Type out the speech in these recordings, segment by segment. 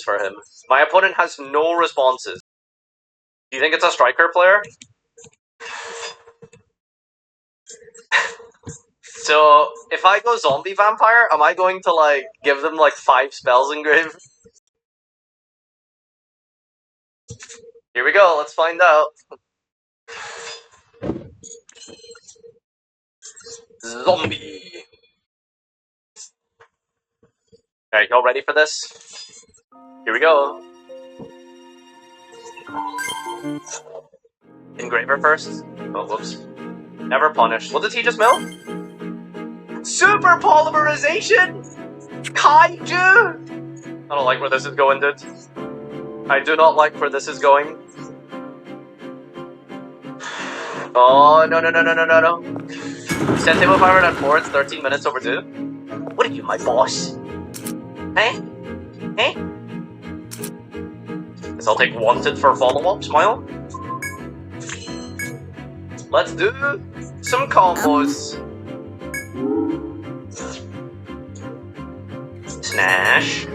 for him. My opponent has no responses. Do you think it's a striker player? So, if I go zombie vampire, am I going to, like, give them, like, 5 spells engraved? Here we go, let's find out. Zombie! Alright, y'all ready for this? Here we go. Engraver first. Oh, whoops. Never punish. What did he just mill? Super polymerization! Kaiju! I don't like where this is going, dude. I do not like where this is going. Oh, no. Sent table 504, it's 13 minutes overdue. What are you, my boss? Hey? Hey? Guess I'll take wanted for follow-up, smile. Let's do some combos. Snash.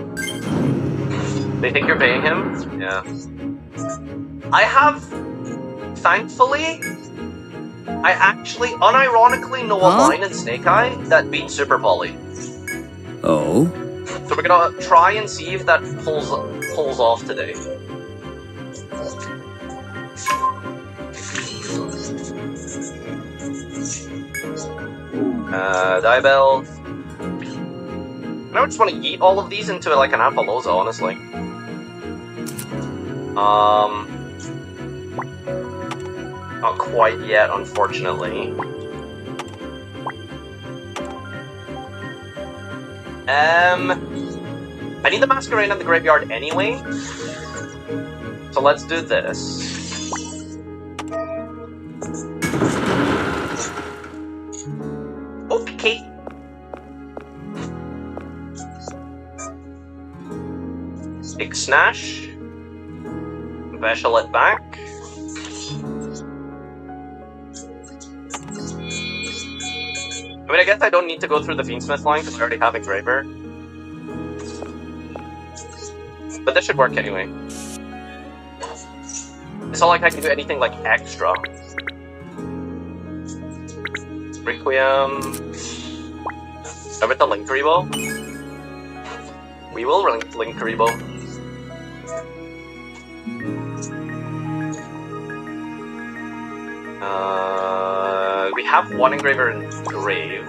They think you're paying him? Yeah. I have, thankfully, I actually unironically know a line in Snake Eye that beats Super Poly. Oh? So we're gonna try and see if that pulls off today. Diabell. I just want to yeet all of these into like an Apollosa, honestly. Not quite yet, unfortunately. I need the Masquerade in the graveyard anyway. So let's do this. Okay. Big Snash. Veshel it back. I mean, I guess I don't need to go through the Fiendsmith line because I already have Engraver. But this should work anyway. It's not like I can do anything like extra. Requiem. Start with the Link Karibo. We will Link Karibo. We have one Engraver in Grave.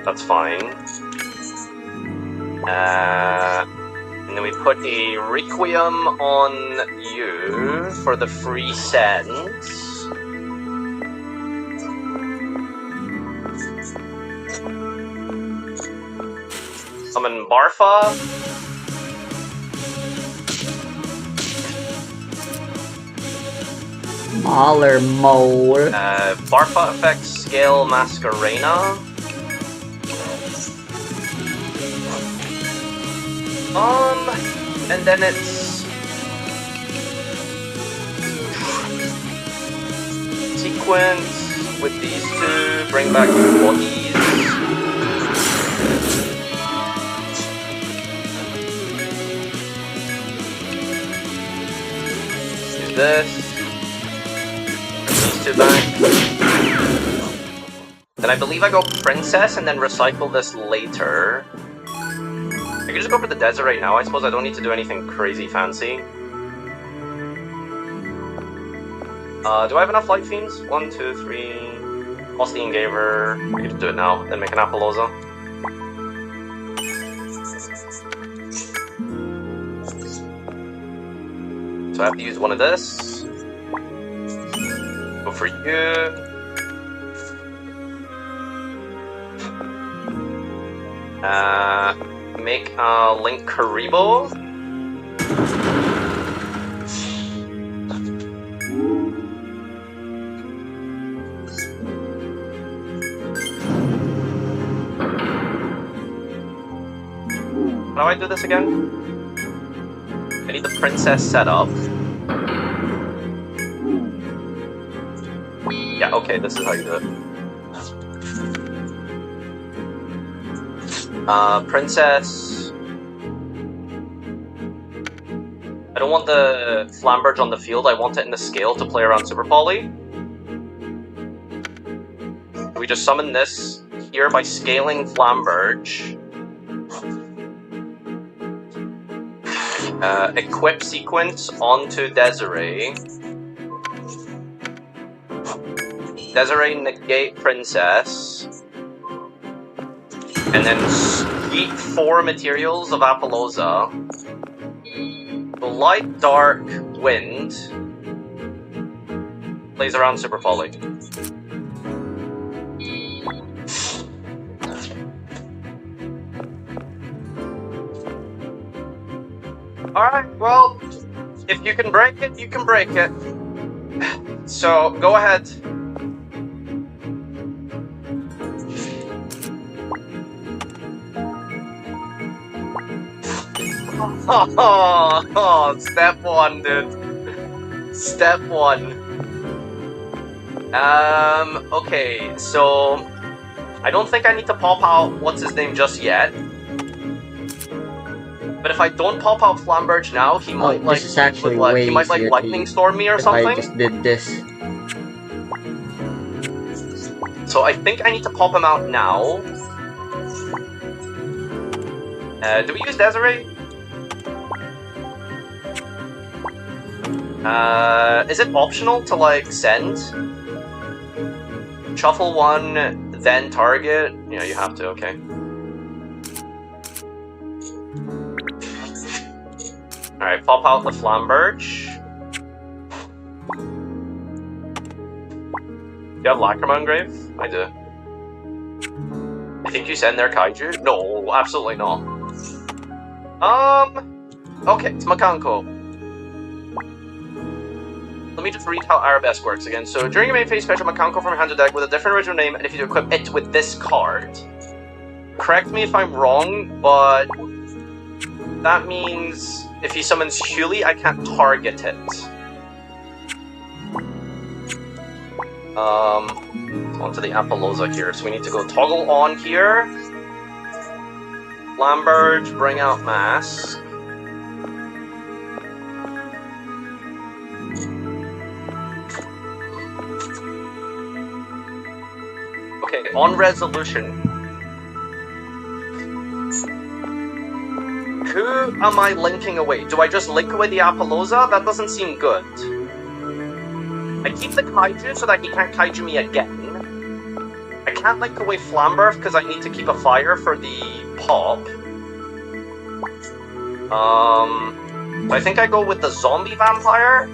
That's fine. And then we put a Requiem on you for the free send. Summon Barfa. Mauler Mole. Barfa affects Scale Masquerena. And then it's sequence with these two, bring back the bodies. Do this. These two back. Then I believe I go Princess and then recycle this later. I can just go for the desert right now. I suppose I don't need to do anything crazy fancy. Do I have enough Light Fiends? 1, 2, 3. Lost the Engraver. I can just do it now, then make an Apollosa. So I have to use one of this. Go for you. Make a Link Karibo. How do I do this again? I need the Princess set up. Yeah, okay, this is how you do it. Princess. I don't want the Flamberge on the field, I want it in the scale to play around Super Poly. We just summon this here by scaling Flamberge. Equip sequence onto Desiree. Desiree negate Princess. And then sweep 4 materials of Appaloosa. Light, dark, wind. Plays around Super Poly. Alright, well, if you can break it, you can break it. So, go ahead. Oh, step 1, dude. Step 1. Okay, so I don't think I need to pop out what's his name just yet. But if I don't pop out Flamberge now, he might this is actually way he might like easier lightning storm me or something. I just did this. So I think I need to pop him out now. Do we use Desiree? Is it optional to like send? Shuffle 1, then target? Yeah, you have to, okay. Alright, pop out the Flamberge. Do you have Lacrima Engrave? I do. I think you send their Kaiju? No, absolutely not. Okay, it's Makanko. Let me just read how Arabesque works again. So, during your main phase, special Makanko from your hand to deck with a different original name, and if you equip it with this card. Correct me if I'm wrong, but that means if he summons Huli, I can't target it. Onto the Appaloosa here. So we need to go toggle on here. Flamberge, bring out Mask. Okay, on resolution. Who am I linking away? Do I just link away the Appaloosa? That doesn't seem good. I keep the Kaiju so that he can't Kaiju me again. I can't link away Flamberge because I need to keep a fire for the pop. I think I go with the zombie vampire.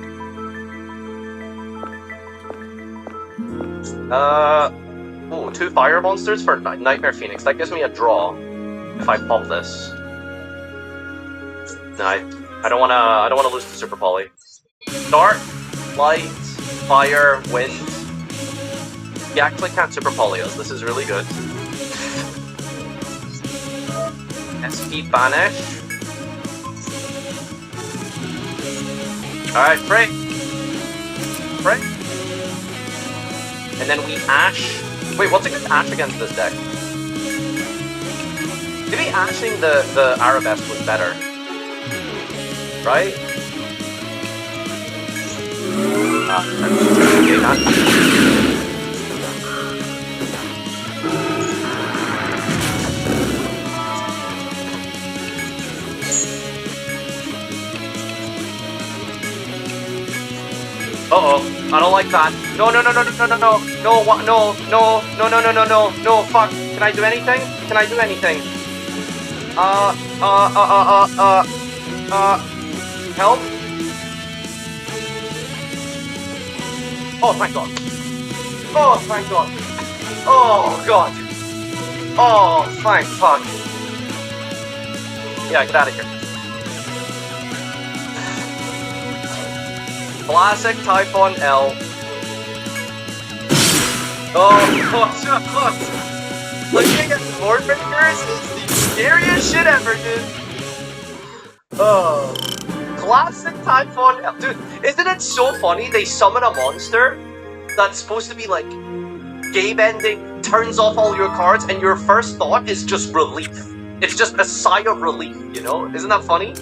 Ooh, 2 fire monsters for Nightmare Phoenix. That gives me a draw if I pop this. No, I don't wanna lose to Super Poly. Dark, light, fire, wind. You actually can't Super Poly us. This is really good. SP banish. Alright, pray. Pray. And then we Ash. Wait, what's a good Ash against this deck? Maybe Ashing the Arabesque was better. Right? Okay, not. Uh-oh, I don't like that. No, no, no, no, no, no, no, no, no, what, no, no, no, no, no, no, no, no, fuck. Can I do anything? Can I do anything? Help? Oh, thank God. Oh, thank God. Oh, God. Oh, thank fuck. Yeah, get out of here. Classic Typhon L. Oh, God. Looking at board makers is the scariest shit ever, dude. Oh. Classic Typhon L. Dude, isn't it so funny they summon a monster that's supposed to be like game ending, turns off all your cards, and your first thought is just relief. It's just a sigh of relief, you know? Isn't that funny?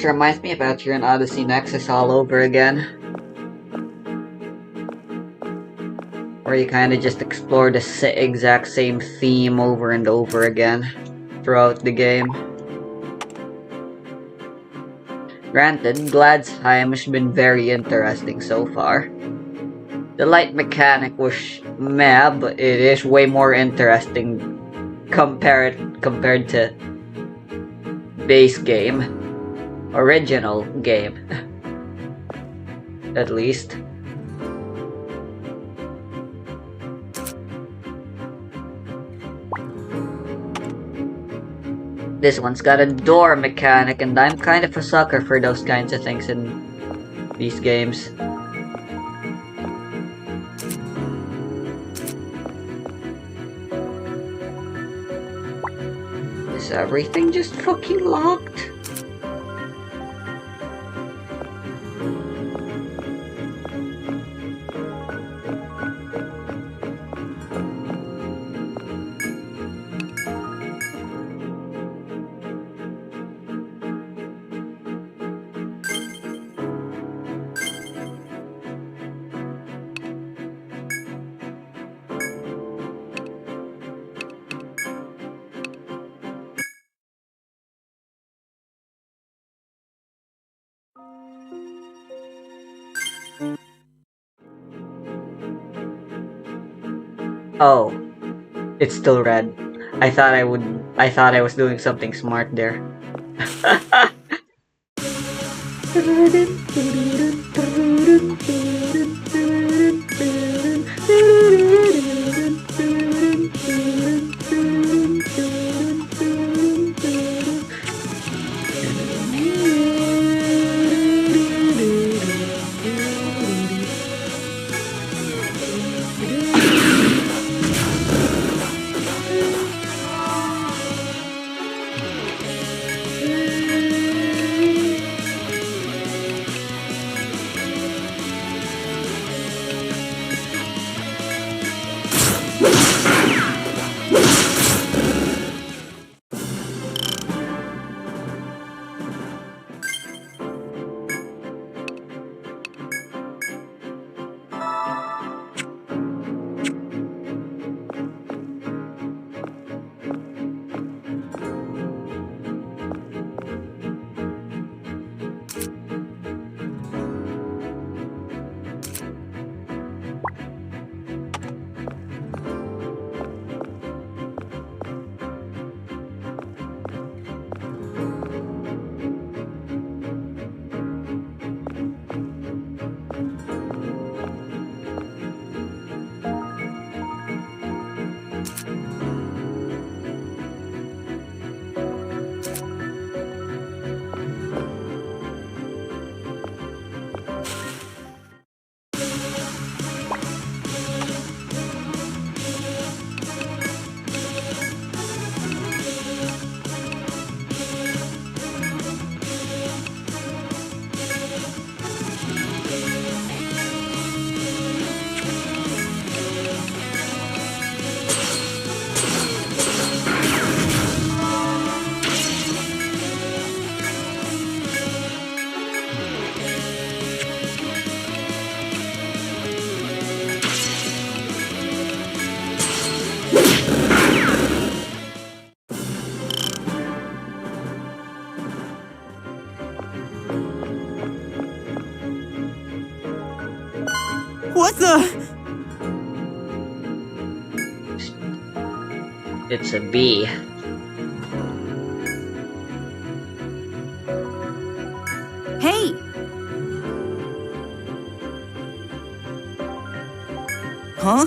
Which reminds me about here in Odyssey Nexus all over again. Where you kinda just explore the exact same theme over and over again throughout the game. Granted, Gladsheim has been very interesting so far. The light mechanic was meh, but it is way more interesting compared to base game. Original game. At least. This one's got a door mechanic, and I'm kind of a sucker for those kinds of things in these games. Is everything just fucking locked? Oh, it's still red. I thought I was doing something smart there. What the? It's a bee. Hey! Huh?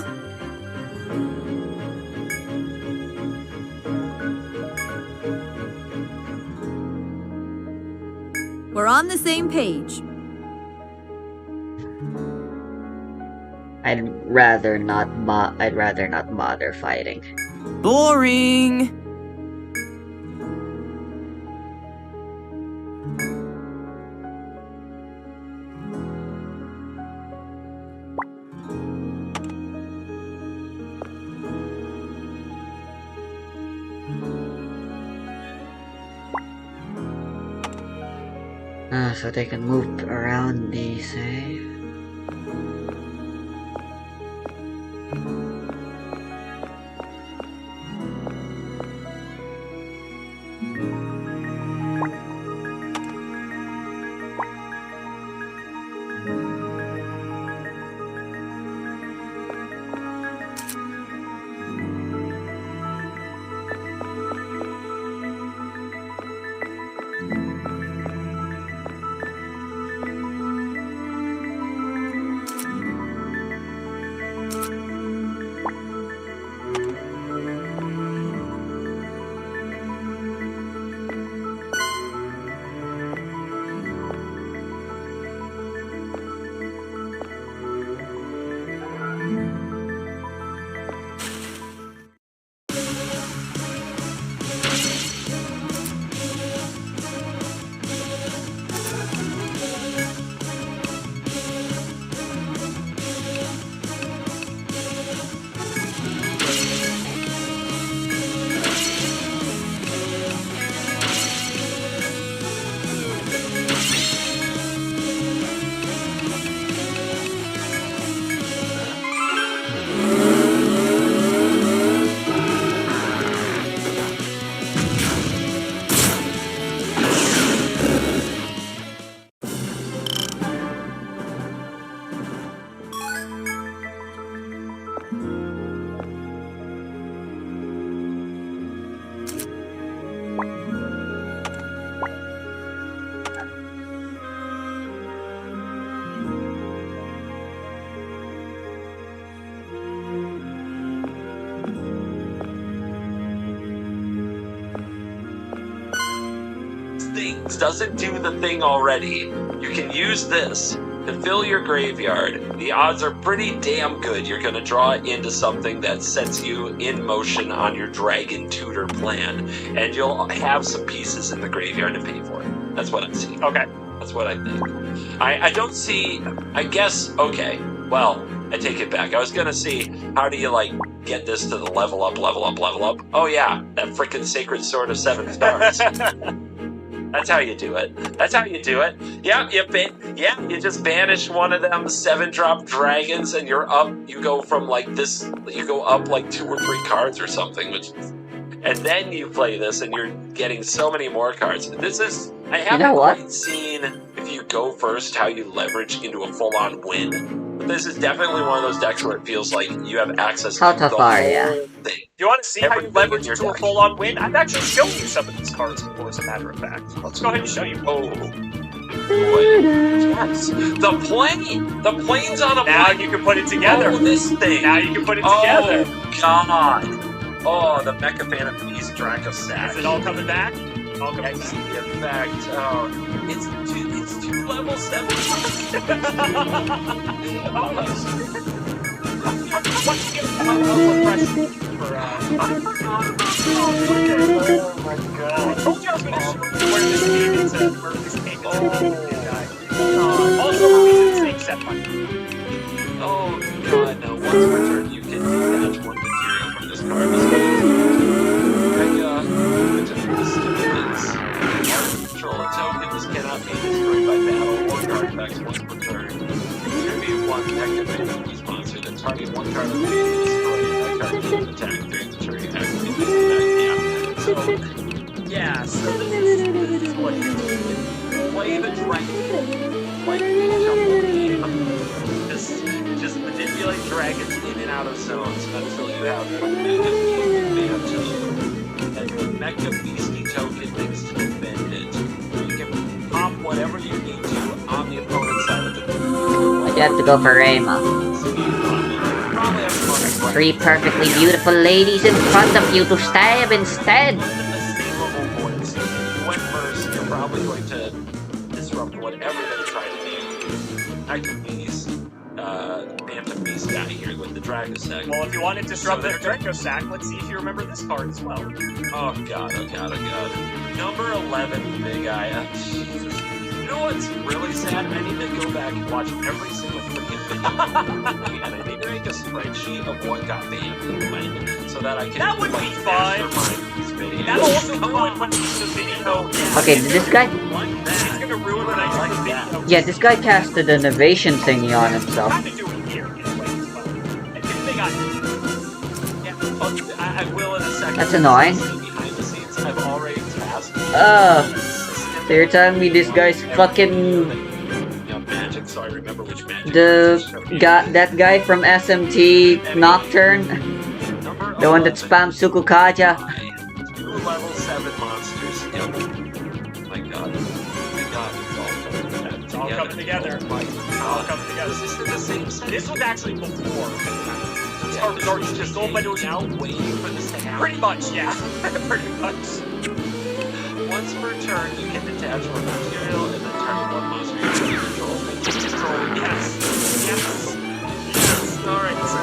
We're on the same page. I'd rather not bother fighting. Boring! So they can move around these, eh? Things doesn't do the thing already, you can use this to fill your graveyard. The odds are pretty damn good you're gonna draw it into something that sets you in motion on your dragon tutor plan, and you'll have some pieces in the graveyard to pay for it. That's what I see. Okay. That's what I think. I don't see, I guess, okay, well, I take it back. I was gonna see, how do you, like, get this to the level up? Oh yeah, that frickin' Sacred Sword of 7 stars. That's how you do it. Yeah, you just banish one of them 7-drop dragons and you're up. You go from like this, you go up like 2 or 3 cards or something, and then you play this and you're getting so many more cards. This is, I haven't quite seen, if you go first, how you leverage into a full-on win. But this is definitely one of those decks where it feels like you have access to the whole thing. You want to see how you Everything leverage in your into a deck. full-on win? I've actually shown you some of these cards before, as a matter of fact. Let's go ahead and show you. Oh, boy. Yes. The plane! The plane's on a Now plane! you can put it together. Oh, this thing! Now you can put it together. Oh, God! Oh, the Mecha Fan of Beast Dracosac. Is it all coming back? All coming X back. the effect. Oh, it's 2 level 7. What's your impression for, Oh, my God. I told you I was going to show you where this game is and where this game is. Also, we're using the same set money. Oh, God, no. Once per turn, you can detach 1 material from this card. This card which is control a token. This cannot be destroyed by battle or card effects once per turn. It's going to be 1 activated beast monster that target 1 card of the field and destroy it. That card can attack during the turn you activate this effect. Yeah. So this is what you do. Play the dragon. Like jump game. Just manipulate dragons in and out of zones until you have a Mega Beast and the Mega Beastie token next to defend it. You can pop whatever you need to on the opponent's side of the field. You have to go for Rayma. 3 perfectly beautiful ladies in front of you to stab instead. A singleable voice. If you went first, you're probably going to disrupt whatever they're trying to do. Active Beast, Phantom Beast guy here with the Dracosac. Well, if you want to disrupt the Dracosac, let's see if you remember this card as well. Oh god. Number 11, big guy. You know what's really sad? I need to go back and watch every single freaking video. And I need to make a spreadsheet of what got banned and when, so that I can That would be fun. mastermind these videos. That'll also ruin when the video. Okay, did this guy? Like It's that. gonna ruin when I like video. Yeah, this guy casted an evasion thingy on himself. I'm trying to do it here. I think they got. Yeah, I will in a second. That's annoying. Behind the scenes, I've already tasked. So you're telling me this guy's fucking Magic, so I remember which magic. that guy from SMT Nocturne, the one that spams Sukukaja. Two level 7 monsters. Yep. My God. It's all coming together. It's all coming together. Is this in the same set? This was actually before. Or it's just but it was now waiting for this to happen. pretty much, yeah. Pretty much. Once per turn, you can detach one material and then target one monster you control. Yes. Alright, so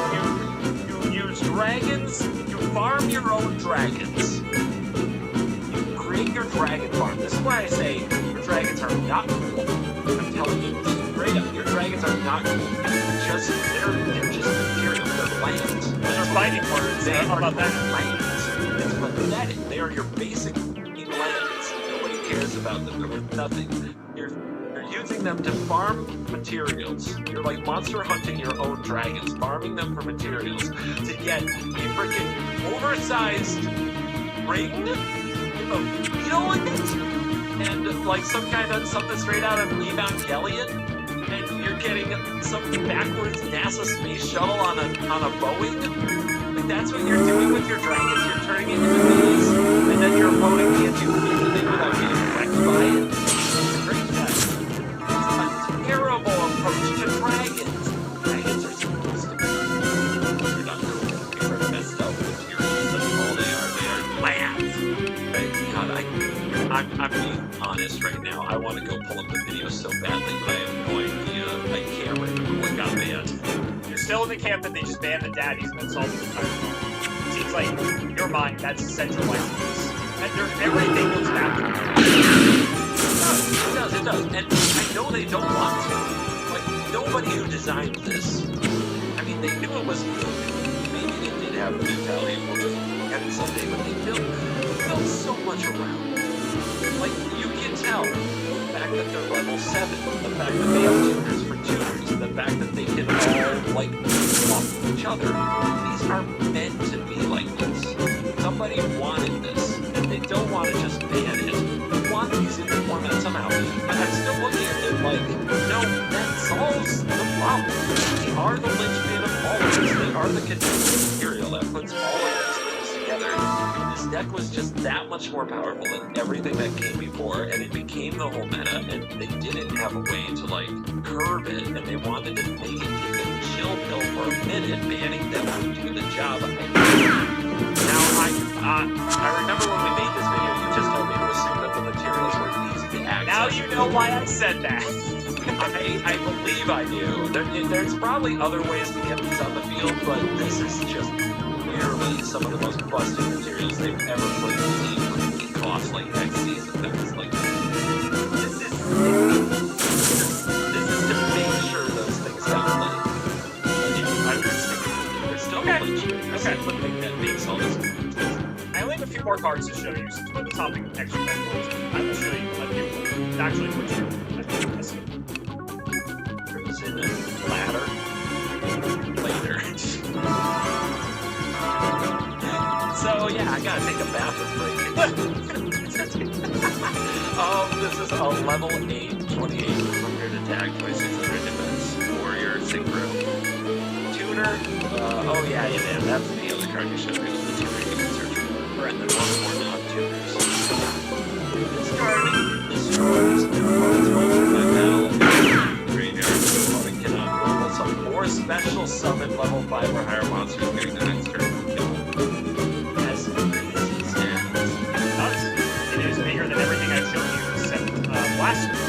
you use dragons, you farm your own dragons. You create your dragon farm. This is why I say your dragons are not cool. I'm telling you, straight up, your dragons are not cool. They're just material. They're lands. Those are fighting words. How about that? Lands. It's pathetic. They are your basic lands. Nobody cares about them. They're worth nothing. You're using them to farm materials. You're like monster hunting your own dragons, farming them for materials to get a freaking oversized ring of steel in it, and like something straight out of Evangelion, and you're getting some backwards NASA space shuttle on a Boeing. Like that's what you're doing with your dragons. You're turning it into these, and then your opponent can't do anything without getting wrecked by it. Terrible approach to dragons. Dragons are supposed to be. They're not they're messed up materials. That's all they are. They are lands. Right? God, I'm being honest right now. I want to go pull up the video so badly, but I have no idea. I can't remember what got banned. You're still in the camp that they just banned the daddies and insulted the entire. Seems like in your mind that's a centralized piece. And everything goes back to It does. And I know they don't want to. Like, nobody who designed this, I mean, they knew it was good. Maybe they did have the mentality of, we'll just get it someday, but they built so much around it. Like, you can tell the fact that they're level 7, the fact that they have tutors for tutors, the fact that they can all, like, talk to each other. These are meant to be like this. Somebody wanted this, and they don't want to just ban it. They want these in the format somehow. But I'm still looking at it like, no, that solves the problem. They are the linchpin of all of this. They are the condensed material that puts all of these things together. This deck was just that much more powerful than everything that came before, and it became the whole meta, and they didn't have a way to, like, curb it, and they wanted to make it take a chill pill for a minute, banning them would do the job. Now, I remember when we made this video, you just told me to assume that the materials were easy to access. now you know why I said that. I believe I do. There's probably other ways to get these on the field, but this is just clearly some of the most busted materials they've ever put in the game for it costs like X season. That's like this is to make sure those things have like I would say they're still Okay. the thing that makes all this. I only have a few more cards to show you. Since we're on the topic of extra cards, I will show you a few. Actually, which I think this one. There's in a ladder later. So yeah, I gotta take a bathroom break. This is a level 8, 2800 attack, 2600 defense, warrior, synchro. Tuner, oh yeah, that's the other card you showed me, was the tuner you can search for, and then one more non-tuners. This card destroys the opponent's monster by battle. Graveyard, the opponent cannot roll some more special summon level 5 or higher monsters during the next turn. As crazy stands. It is bigger than everything I've shown you except last week.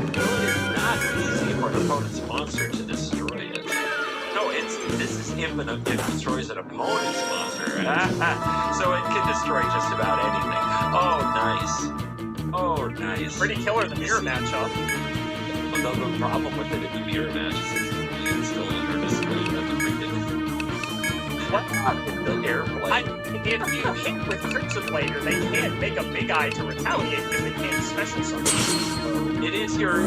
It is not easy for an opponent's monster to destroy it. No, this is infinite. It destroys an opponent's monster. So it can destroy just about anything. Oh, nice. Oh, nice. Pretty killer in the mirror matchup. Although the problem with it in the mirror match is it's still under destroyed at the freaking The airplane. if you hit with Crimson Blader, they can't make a big eye to retaliate because they can't special summon. It is your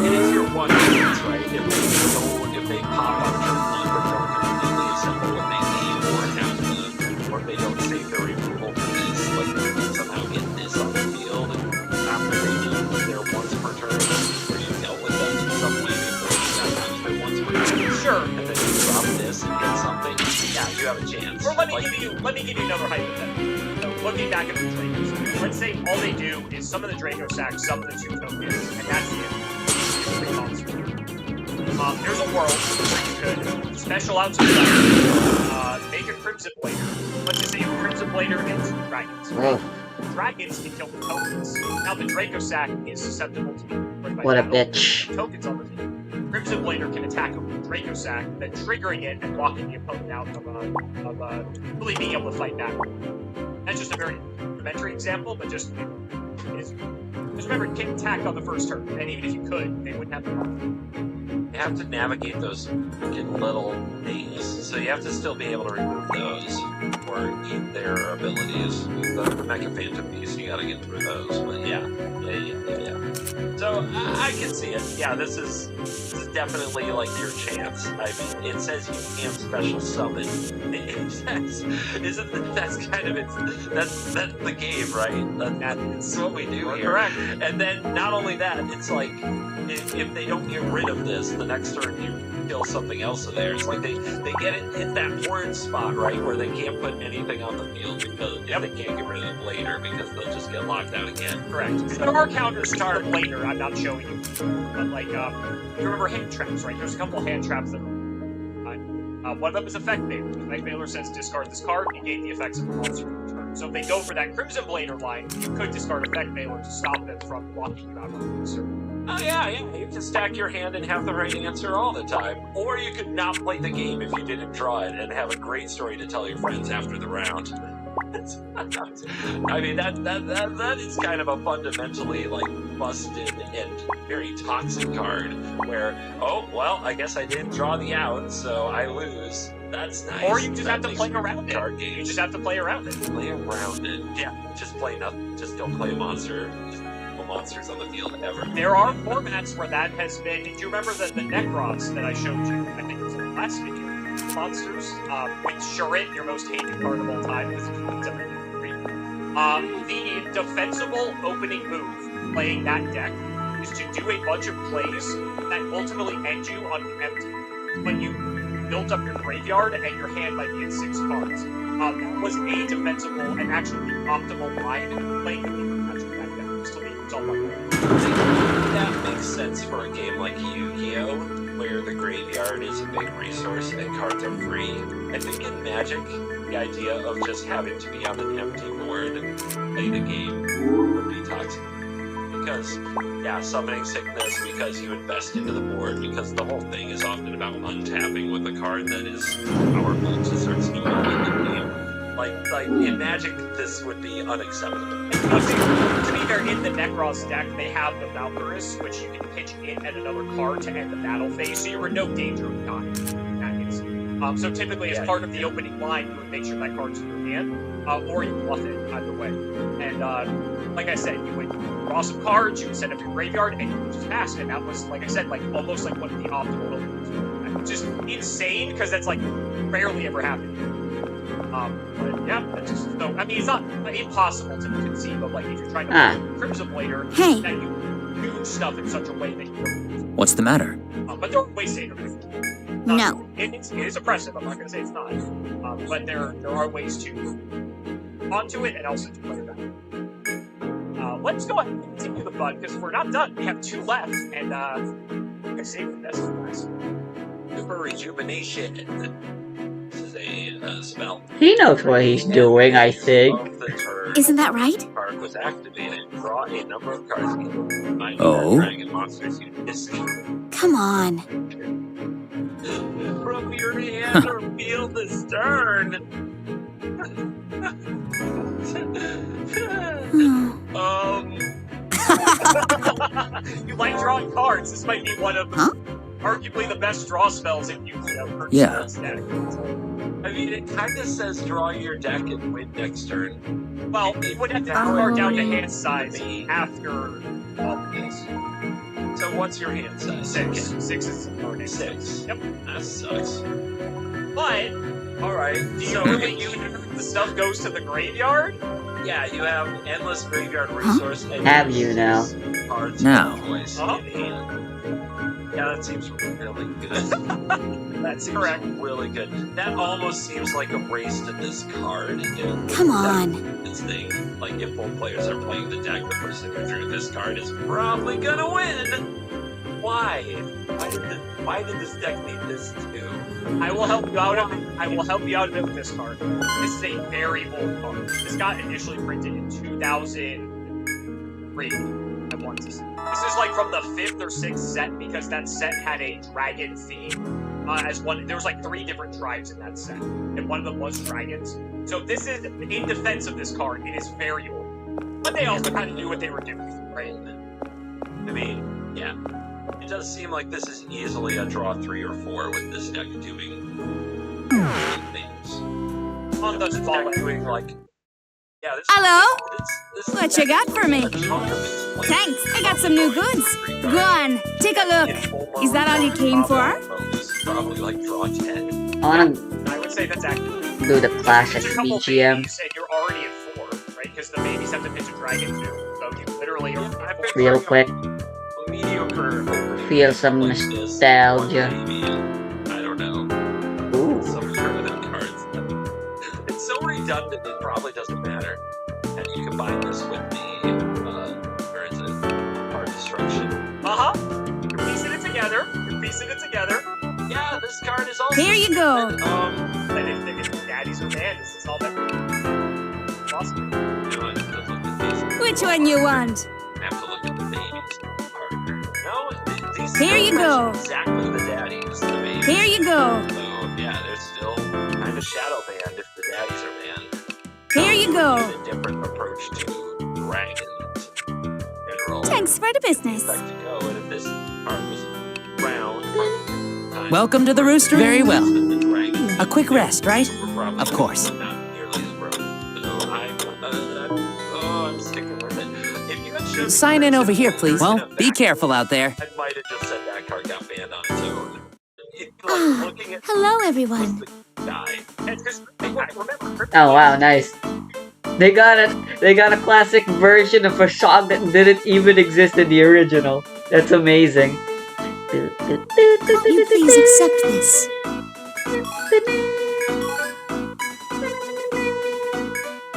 one chance, right? If they pop on turn 1 or don't completely assemble what they need, or they don't save their removal for this, like somehow get this on the field, and after they do their once per turn, where you dealt with them in some way before you got out their once per turn. Sure. And then you drop this and get something, yeah, you have a chance. Or let me give you another hypothetical. So looking back at the Dracos, let's say all they do is summon the Draco Sack, summon the 2 tokens, and that's it. There's a world where you could special out to the left, make a Crimson Blader. Let's just say a Crimson Blader and 2 dragons. Whoa. Dragons can kill the tokens. Now the Draco Sack is susceptible to be destroyed by What a battle. bitch. Tokens on the field. Crimson Blader can attack with Draco Sack, then triggering it and blocking the opponent out of really being able to fight back. That's just a very rudimentary example, but just remember, you can't attack on the first turn, and even if you could, they wouldn't have the money. You have to navigate those freaking little things, so you have to still be able to remove those or eat their abilities. The Mecha Phantom piece, you gotta get through those. But yeah. So I can see it. Yeah, this is definitely like your chance. I mean, it says you can't special summon. It says, that's kind of it? That's the game, right? That's what we do here. Correct. And then not only that, it's like if they don't get rid of this, the next turn you kill something else of theirs. Like they get it hit that horrid spot, right, where they can't put anything on the field because they can't get rid of them later because they'll just get locked out again. Correct. There are counters to the later. I'm not showing you, but like you remember hand traps, right? There's a couple of hand traps that are. One of them is Effect Veiler. Effect Veiler says discard this card, negate the effects of the monster in turn. So if they go for that Crimson Blader line, you could discard Effect Veiler to stop them from blocking you out of the monster. Oh yeah, you can stack your hand and have the right answer all the time. Or you could not play the game if you didn't draw it and have a great story to tell your friends after the round. I mean, that is kind of a fundamentally, like, busted and very toxic card where, oh, well, I guess I didn't draw the out, so I lose. That's nice. Or you just have to play around it. You just have to play around it. Play around it. Yeah, just play nothing. Just don't play a monster. No monsters on the field ever. There are formats where that has been. Do you remember the Necros that I showed you? I think it was in the last video. Monsters with Shurit, your most hated card of all time, because it beats everything free. The defensible opening move playing that deck is to do a bunch of plays that ultimately end you on empty. When you built up your graveyard and your hand might be at 6 cards. That was a defensible and actually the optimal line playing the game that deck, just to leave yourself on that makes sense for a game like Yu-Gi-Oh! Where the graveyard is a big resource and cards are free. I think in Magic, the idea of just having to be on an empty board and play the game would be toxic. Because, yeah, summoning sickness, because you invest into the board, because the whole thing is often about untapping with a card that is powerful to start snowballing the game. Like in Magic, this would be unacceptable. To be fair, in the Necros deck, they have the Valkyrus, which you can pitch in at another card to end the battle phase, so you're in no danger of dying in that case. So typically, as part of the opening line, you would make sure that card's in your hand, or you bluff it, either way. And like I said, you would draw some cards, you would set up your graveyard, and you would just pass. And that was, like I said, like almost like one of the optimal openings. Which is insane, because that's like rarely ever happened. But yeah, that's just, so, I mean, it's not impossible to conceive of, like, if you're trying to play Crimson Blader, that you do stuff in such a way that you don't. What's the matter? But there are ways to interpret it. No. It is oppressive, I'm not going to say it's not. But there are ways to onto it and also to play it back. Let's go ahead and continue the fun, because we're not done. We have 2 left, and I saved the best for last. Super Rejuvenation. Spell. He knows what he's doing, I think. Isn't that right? Card was activated. Draw a number of cards. Oh? Dragon monsters you discard. Come on. From your hand or field this turn. You like drawing cards. This might be one of arguably the best draw spells in Yu-Gi-Oh! Yeah. I mean, it kind of says draw your deck and win next turn. Well, you would have to narrow down the hand size after all these. So what's your hand size? 6. Okay. 6 is already 6. Yep. That sucks. But Alright, do you so really use the stuff goes to the graveyard? yeah, you have endless graveyard resource. And Have you now? Cards Now. choice Uh-huh. in hand. Yeah, that seems really good. That's Seems correct. really good. That almost seems like a race to this card. And Come on. this thing, like if both players are playing the deck, the person who drew this card is probably gonna win. Why? Why did this deck need this too? I will help you out. I will help you out with this card. This is a very old card. This got initially printed in 2003. I want to say. This is like from the 5th or 6th set because that set had a dragon theme. As one, there was like 3 different tribes in that set, and one of them was dragons. So this is in defense of this card. It is very old, but they also kind of knew what they were doing, right? I mean, yeah. It does seem like this is easily a draw 3 or 4 with this deck doing things. On the This fall. deck doing like, yeah. This, Hello? This What deck you got for me? a chunk of its play. Thanks, I got some new goods. Go on, take a look. Is that all you came for? This is probably like draw 10. I wanna I would say that's accurate. do the classic Pitch a couple BGM babies and you're already at 4, right? Because the babies have to pitch a dragon too. So you literally are I've been real playing quick. a mediocre Feel some like this. nostalgia. Maybe, I don't know. Ooh. Some permanent cards. It's so redundant it probably doesn't matter. And you combine this with the where is it? Card destruction. Uh-huh. You're piecing it together. You're piecing it together. Yeah, this card is also Here you go. stupid. And if daddies are bad, this is all that awesome. You know, it does look at these. Which one you want? I have to look at the babies harder. No, these Here you still go. match exactly the daddies, the babies. Here you go. So yeah, they're still kind of shadow banned if the daddies are banned. Here you go. A different approach to dragons in general. Thanks for the business. Expect to go, and if this card was round, Welcome to the rooster. Very well. the dragons A quick rest, right? were probably Of course. not nearly as broken. So I'm sticking with it. If you had shown Sign in over here, please. Well, back, be careful out there. I might have just said that card got banned on its own. Ah, Looking at hello, everyone. the guy. And because remember, Oh wow, nice. They got it. They got a classic version of a song that didn't even exist in the original. That's amazing. Won't you please accept this?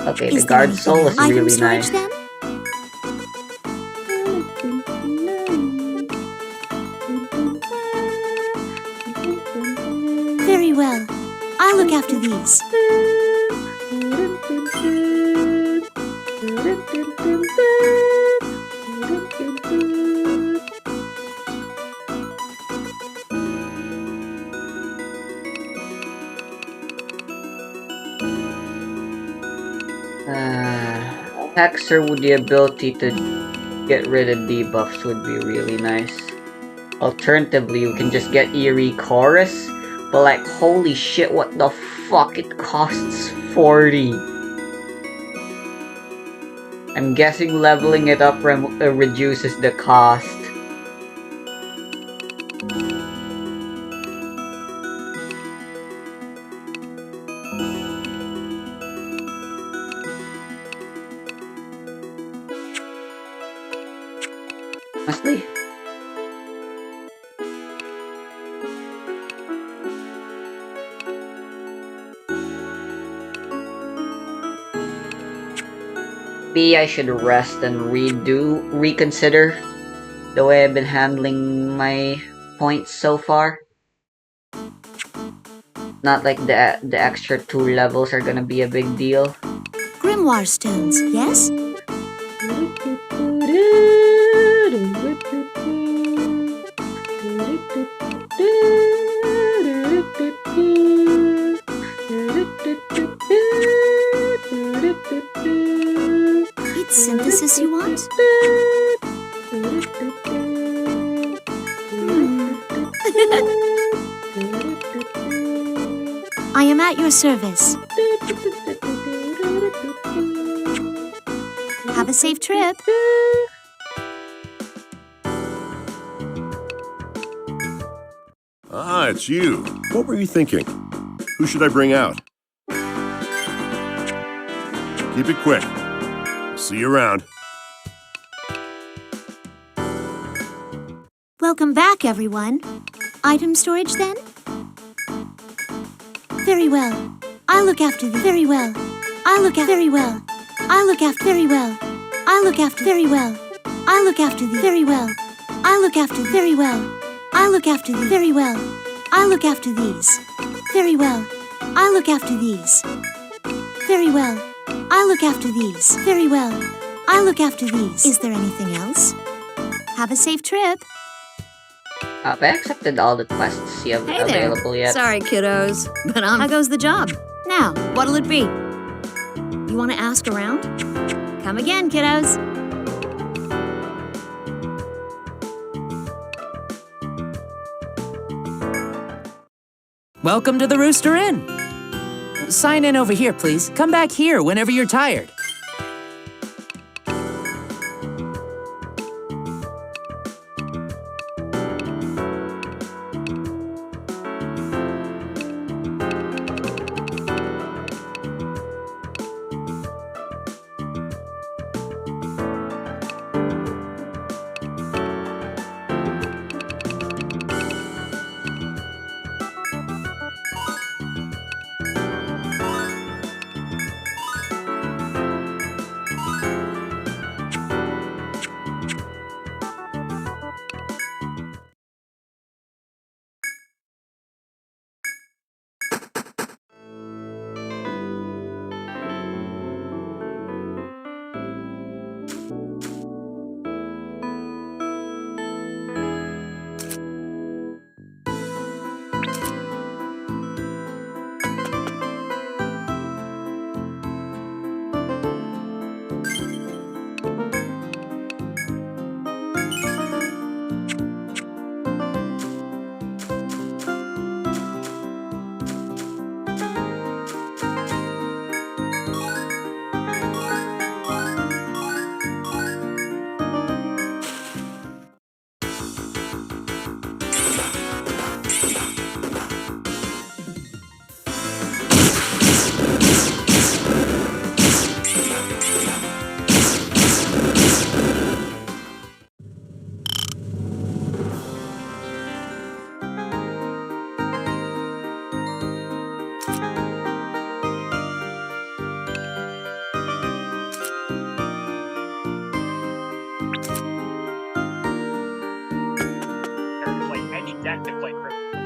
Okay, Is the there guard anything soul is item really storage nice. then? Very well. I'll look after these. Hexer with the ability to get rid of debuffs would be really nice. Alternatively, we can just get Eerie Chorus, but like, holy shit, what the fuck? It costs 40. I'm guessing leveling it up reduces the cost. Honestly. Maybe I should rest and reconsider the way I've been handling my points so far. Not like the extra 2 levels are gonna be a big deal. Grimoire stones, yes? It's synthesis you want? I am at your service. Have a safe trip. Ah, it's you. What were you thinking? Who should I bring out? Keep it quick. See you around. Welcome back, everyone. Item storage, then? Very well. I look after the very well. I look after very well. I look after very well. I look after very well. I look after the very well. I look after very well. I look after the very well. I look after these. Very well. I look after these. Very well. I look after these. Very well. I look after these. Is there anything else? Have a safe trip. Have I accepted all the quests you have available yet? Sorry, kiddos, but how goes the job? Now, what'll it be? You want to ask around? Come again, kiddos. Welcome to the Rooster Inn. Sign in over here, please. Come back here whenever you're tired.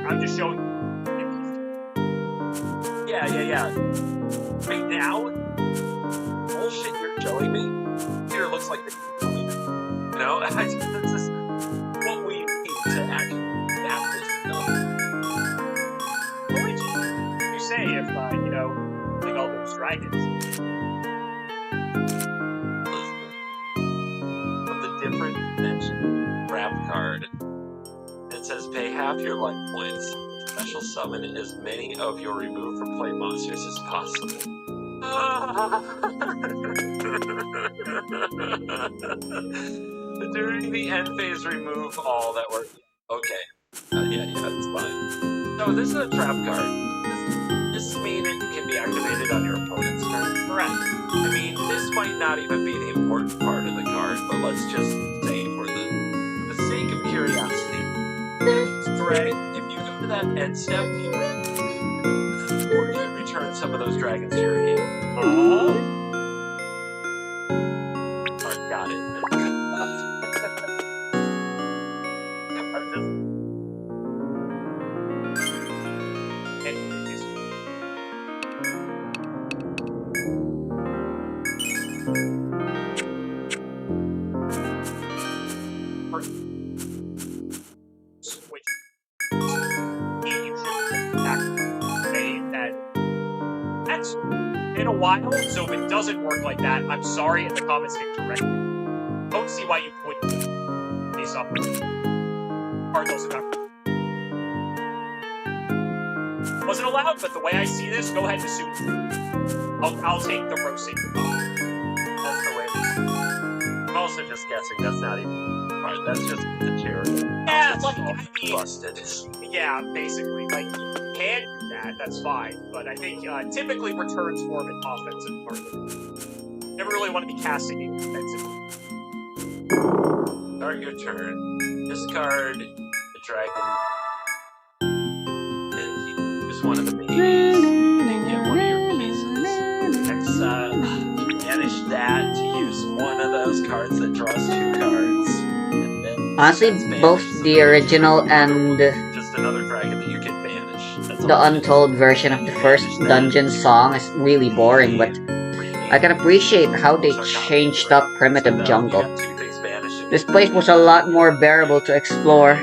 I'm just showing. Yeah. Right now, bullshit you're showing me here looks like the. You know, this is what we need to actually adapt this stuff. What would you say if like all those dragons? With the different dimension grab card. It says pay half your life points. Special summon as many of your removed from play monsters as possible. During the end phase, remove all that were. Okay. Yeah, that's fine. So this is a trap card. Does this mean it can be activated on your opponent's turn? Correct. I mean, this might not even be the important part of the card, but let's just say for the sake of curiosity. Drag, if you go to that end step, you return some of those dragons to your hand. Oh, got it. Switch. That's been a while, so if it doesn't work like that, I'm sorry in the comments incorrectly. Don't see why you wouldn't. These up. Or those enough. wasn't allowed, but the way I see this, go ahead and assume. I'll take the roasting. That's the way. I'm also just guessing. That's not even part. That's just the charity. Yeah, like, I mean, Busted. yeah, basically. Like, you can do that, that's fine. But I think typically returns more of an offensive target. Never really want to be casting it defensively. Start your turn. Discard the dragon. And you use one of the babies. And get one of your pieces. Next, banish that to use one of those cards that draws 2 cards. And then Honestly, that's both banished. the original and Just another dragon that you can banish. That's the all. untold version of the first dungeon song is really boring, but I can appreciate how they changed up Primitive Jungle. This place was a lot more bearable to explore,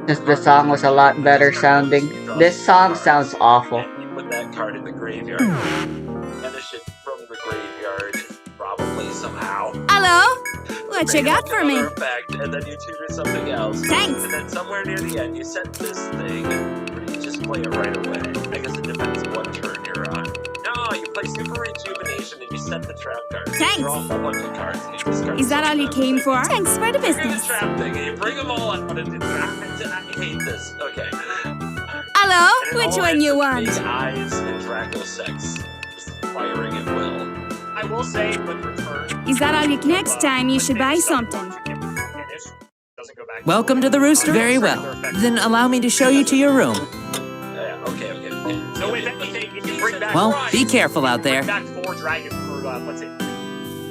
since the song was a lot better sounding. This song sounds awful. And you put that card in the graveyard. Banish it from the graveyard, probably somehow. Hello? What you Create got like for me? another effect, and then you tutor something else. Thanks. And then somewhere near the end, you set this thing, or you just play it right away. I guess it depends on what turn you're on. No, you play Super Rejuvenation and you set the trap card. Thanks. You draw a whole bunch of cards and you discard Is that all you came for? Thanks for the You do the business. trap thing and you bring them all out and I hate this. Okay. Hello? And it Which all one ends you with want? Big eyes and Draco sex. Just firing at will. I will say, with return. Is that all you can? Next time you when should things buy don't something. work, you can finish. Doesn't go back. Welcome to the Rooster. Very well. Then allow me to show you to your room. Yeah, okay. So if anything, if you bring back Well, be careful out bring there. back 4 dragons for what's it?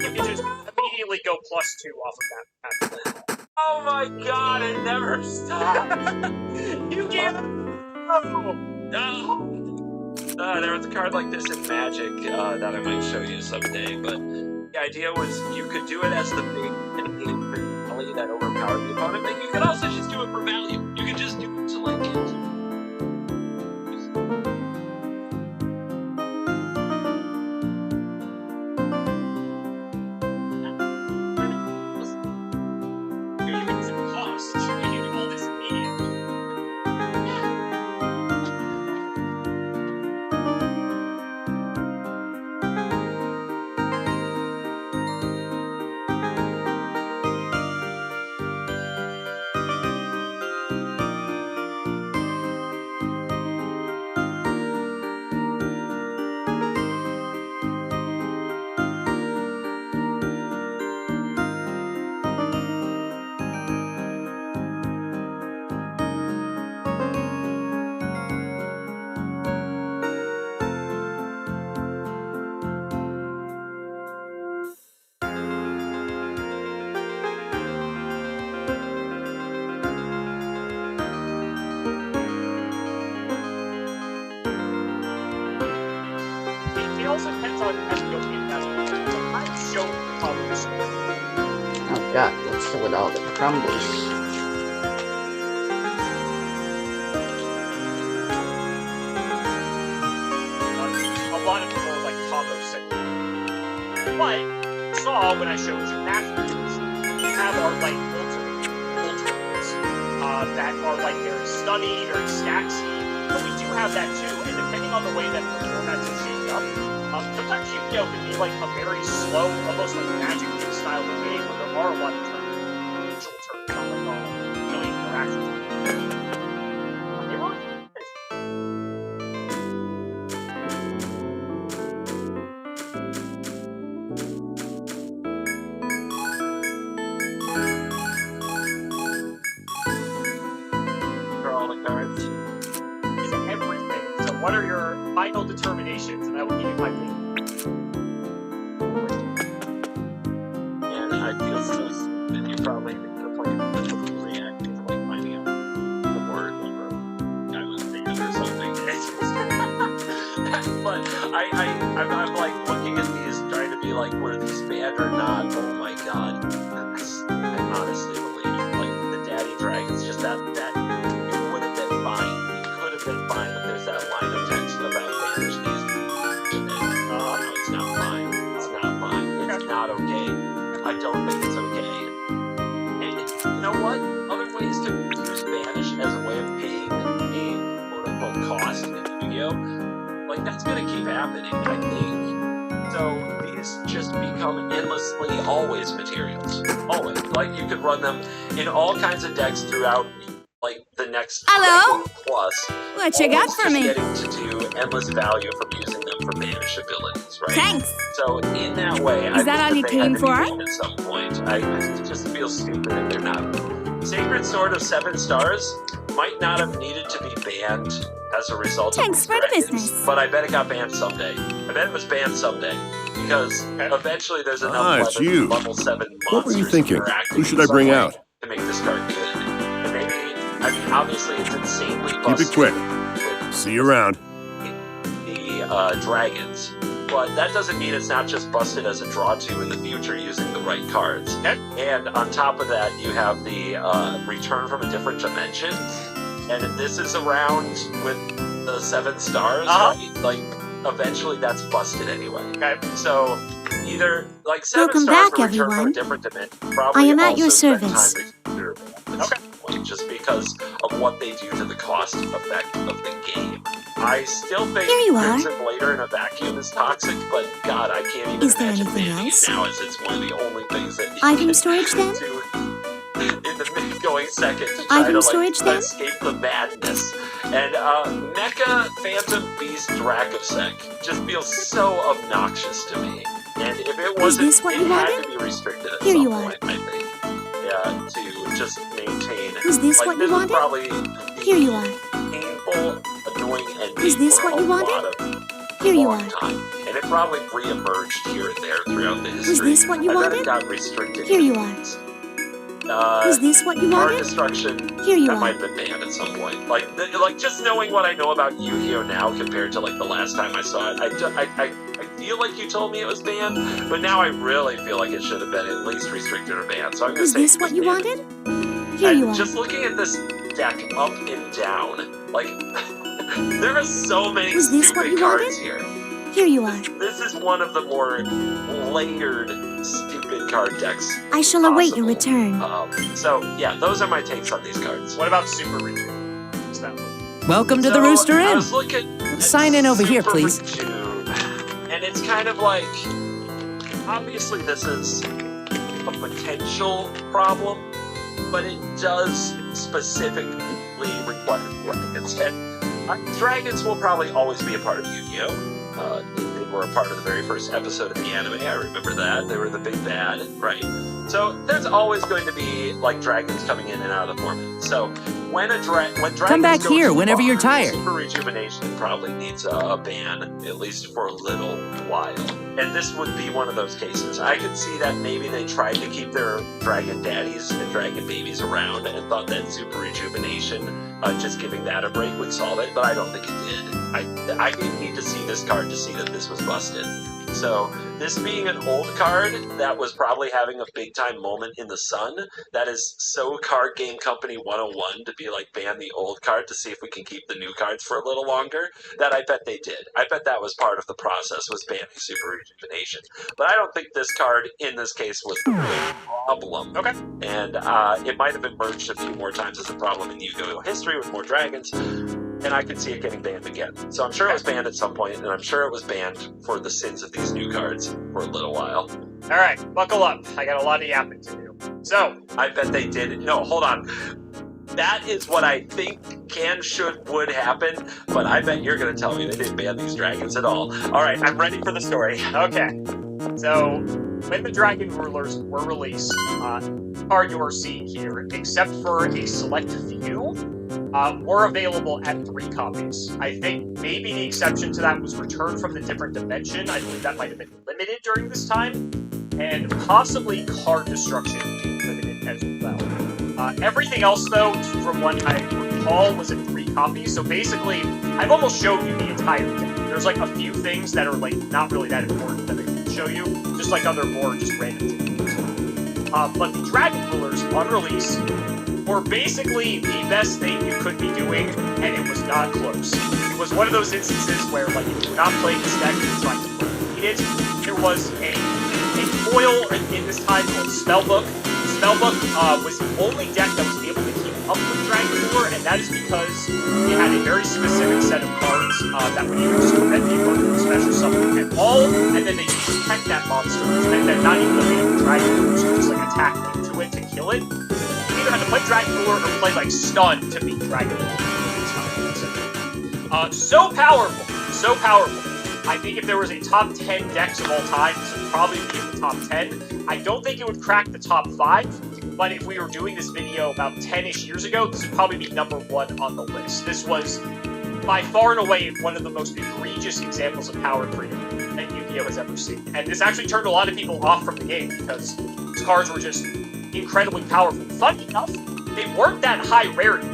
You can just immediately go +2 off of that. Oh my god, it never stops! You can't. No! There was a card like this in Magic that I might show you someday, but the idea was you could do it as the big in-game finale that overpowered the opponent, but you could also just do it for value. You could just do it to like it. You can do cost. You can do all this immediately. It also depends on how you go to investment. So I'm showing probably this. Oh god, what's with all the crumblies? A lot of people are like taco sick. But saw when I showed you masters, we have our like ultimates that are like very study, very stacksy. But we do have that too, and depending on the way that the formats are shaped up, sometimes Yu-Gi-Oh! Can be like a very slow, almost like Magic style of game where there are a lot of turns, visual turns, not like all million interactions. It really is. For all the cards. Is everything. So what are your final determinations? And I will give you my opinion. companies can use Banish as a way of paying a quote-unquote cost in Yu-Gi-Oh, like, that's gonna keep happening, I think. So these just become endlessly always materials. Always. Like, you could run them in all kinds of decks throughout, like, the next Hello? plus. What you got always for just me? getting to do endless value from using them for Banish abilities, right? Thanks. So in that way, I Is that think all you that they had came to be for? banned at some point. I just feel stupid if they're not. Sacred Sword of 7 Stars might not have needed to be banned as a result Thanks of for the dragons, business. but I bet it got banned someday. I bet it was banned someday. Because eventually there's enough it's you. level 7 What were you monsters thinking? interacting Who should in I bring some way out? to make this card good. And maybe, I mean, obviously it's insanely Keep busted it quick. with See you around. the dragons. But that doesn't mean it's not just busted as a draw to in the future using the right cards. And on top of that, you have the return from a different dimension. And if this is around with the 7 stars, right? Like, eventually that's busted anyway. Okay. So either like 7 Welcome stars back, will return from everyone. a different dimension. Probably I am at your also spend service. time with your point, just because of what they do to the cost effect of the game. I still think Here you are. Crimson Blader in a vacuum is toxic, but God, I can't even Is there imagine anything banning else? it now, as it's one of the only things that you Item can storage then? do in the going second to try Item to storage then? escape the madness. And Mecha Phantom Beast Dracosec just feels so obnoxious to me. And if it wasn't, this what it you had wanted? to be restricted at Here some you are. point, I think. Yeah, to just maintain. Was this like, what you this wanted? is probably the Here you are. painful, annoying ending Was this for what a you wanted? lot of Here you long are. time. And it probably re-emerged here and there throughout the history. this what you I bet wanted? it got restricted. Here you are. Was this what you Card wanted? destruction, Here you that are. might have been banned at some point. Like just knowing what I know about Yu-Gi-Oh now compared to like the last time I saw it, I feel like you told me it was banned, but now I really feel like it should have been at least restricted or banned. So I'm gonna Was say this it what was you banned. wanted? Here you And are. just looking at this deck up and down, like there are so many Was this what stupid you cards wanted? here. Here you are. This is one of the more layered stupid card decks. I shall await your possible. return. So yeah, those are my takes on these cards. What about Super Return? What's that one? Welcome to the So, Rooster I Inn. was looking at Sign in over here, Super please. Rejuve, and it's kind of like, obviously this is a potential problem, but it does specifically require dragons. And dragons will probably always be a part of Yu-Gi-Oh! They were a part of the very first episode of the anime, I remember that. They were the big bad, right? So there's always going to be like dragons coming in and out of the format. So when dragons Come back go here too whenever far, you're tired. Super Rejuvenation probably needs a ban, at least for a little while. And this would be one of those cases. I could see that maybe they tried to keep their dragon daddies and dragon babies around and thought that Super Rejuvenation, just giving that a break would solve it, but I don't think it did. I didn't need to see this card to see that this was busted. So, this being an old card that was probably having a big time moment in the sun, that is so Card Game Company 101 to be like, ban the old card to see if we can keep the new cards for a little longer, that I bet they did. I bet that was part of the process, was banning Super Rejuvenation. But I don't think this card, in this case, was the real problem. Okay. And it might have emerged a few more times as a problem in Yu-Gi-Oh! History with more dragons, and I could see it getting banned again. So I'm sure it was banned at some point, and I'm sure it was banned for the sins of these new cards for a little while. Alright, buckle up. I got a lot of yapping to do. So, I bet they did. No, hold on. That is what I think can, should, would happen, but I bet you're going to tell me they didn't ban these dragons at all. Alright, I'm ready for the story. okay. So, when the Dragon Rulers were released, card you are seeing here, except for a select few, were available at 3 copies. I think maybe the exception to that was Return from the Different Dimension. I believe that might have been limited during this time. And possibly Card Destruction being limited as well. Everything else, though, from what I recall, was at 3 copies. So basically, I've almost showed you the entire deck. There's like a few things that are like not really that important that I can show you, just like other more just random things. But the Dragon Rulers, on release, were basically the best thing you could be doing, and it was not close. It was one of those instances where, like, if you're not playing this deck and you're trying to beat it, there was a foil in this time called Spellbook. Spellbook was the only deck that was able to keep up with Dragon Ruler, and that is because we had a very specific set of cards that would either just prevent the opponent from special summoning at all, and then they could protect that monster, which meant that not even the main Dragon Rulers could just like attack into it to kill it. You either had to play Dragon Ruler or play like Stun to beat Dragon Ruler. So powerful, so powerful. I think if there was a top 10 decks of all time, this would probably be in the top 10. I don't think it would crack the top 5, but if we were doing this video about 10-ish years ago, this would probably be number 1 on the list. This was, by far and away, one of the most egregious examples of power creep that Yu-Gi-Oh! Has ever seen. And this actually turned a lot of people off from the game, because these cards were just incredibly powerful. Funny enough, they weren't that high rarity.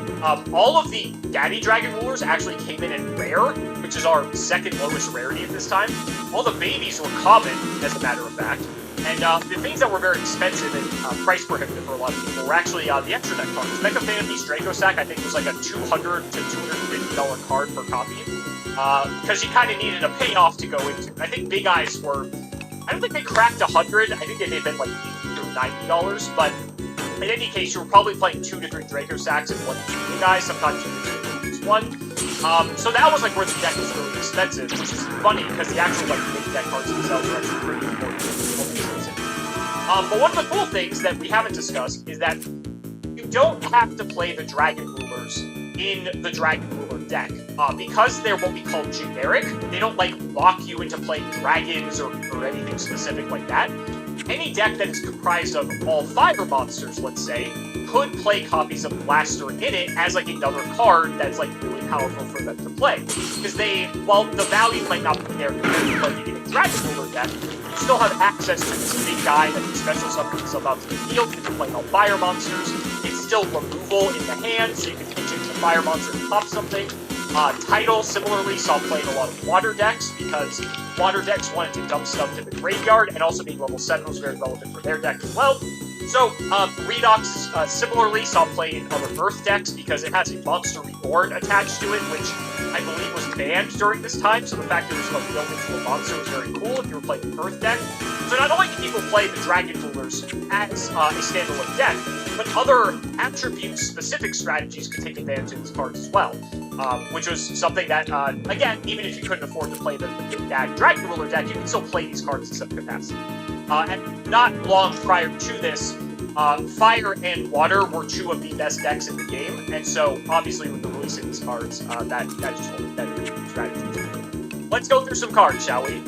All of the Daddy Dragon Rulers actually came in at rare, which is our second lowest rarity at this time. All the babies were common, as a matter of fact. And the things that were very expensive and price prohibitive for a lot of people were actually the extra deck cards. Mecha Fantasy Draco Sack, I think, was like a $200 to $250 card per copy. Because you kind of needed a payoff to go into. I think Big Eyes were... I don't think they cracked 100. I think they may have been like $80 or $90, but... in any case, you were probably playing 2 to 3 Draco Sacks and 1 to 2 Big Eyes, sometimes you were just 1. So that was like where the deck was really expensive, which is funny because the actual like big deck cards themselves are actually pretty important. But one of the cool things that we haven't discussed is that you don't have to play the Dragon Rulers in the Dragon Ruler deck. Because they're what we call generic, they don't like lock you into playing dragons or anything specific like that. Any deck that is comprised of all fire monsters, let's say, could play copies of Blaster in it as like another card that's like really powerful for them to play. Because they, while the value might not be there compared to playing it in a Dragon Ruler deck, you still have access to this big guy that can special summon himself out to the field. You can play all fire monsters. It's still removal in the hand, so you can pitch into the fire monster and pop something. Tidal, similarly, saw playing a lot of water decks, because water decks wanted to dump stuff to the graveyard, and also being level 7 was very relevant for their deck as well. So, Redox, similarly, saw playing other Earth decks, because it has a Monster Reborn attached to it, which I believe was banned during this time, so the fact that it was like built into a monster was very cool if you were playing an Earth deck. So not only can people play the Dragon Rulers as a standalone deck, but other attribute-specific strategies can take advantage of these cards as well. Which was something that, again, even if you couldn't afford to play the Big Bad Dragon Ruler deck, you can still play these cards in some capacity. And not long prior to this, Fire and Water were 2 of the best decks in the game, and so, obviously, with the release of these cards, that just only better strategies. Let's go through some cards, shall we?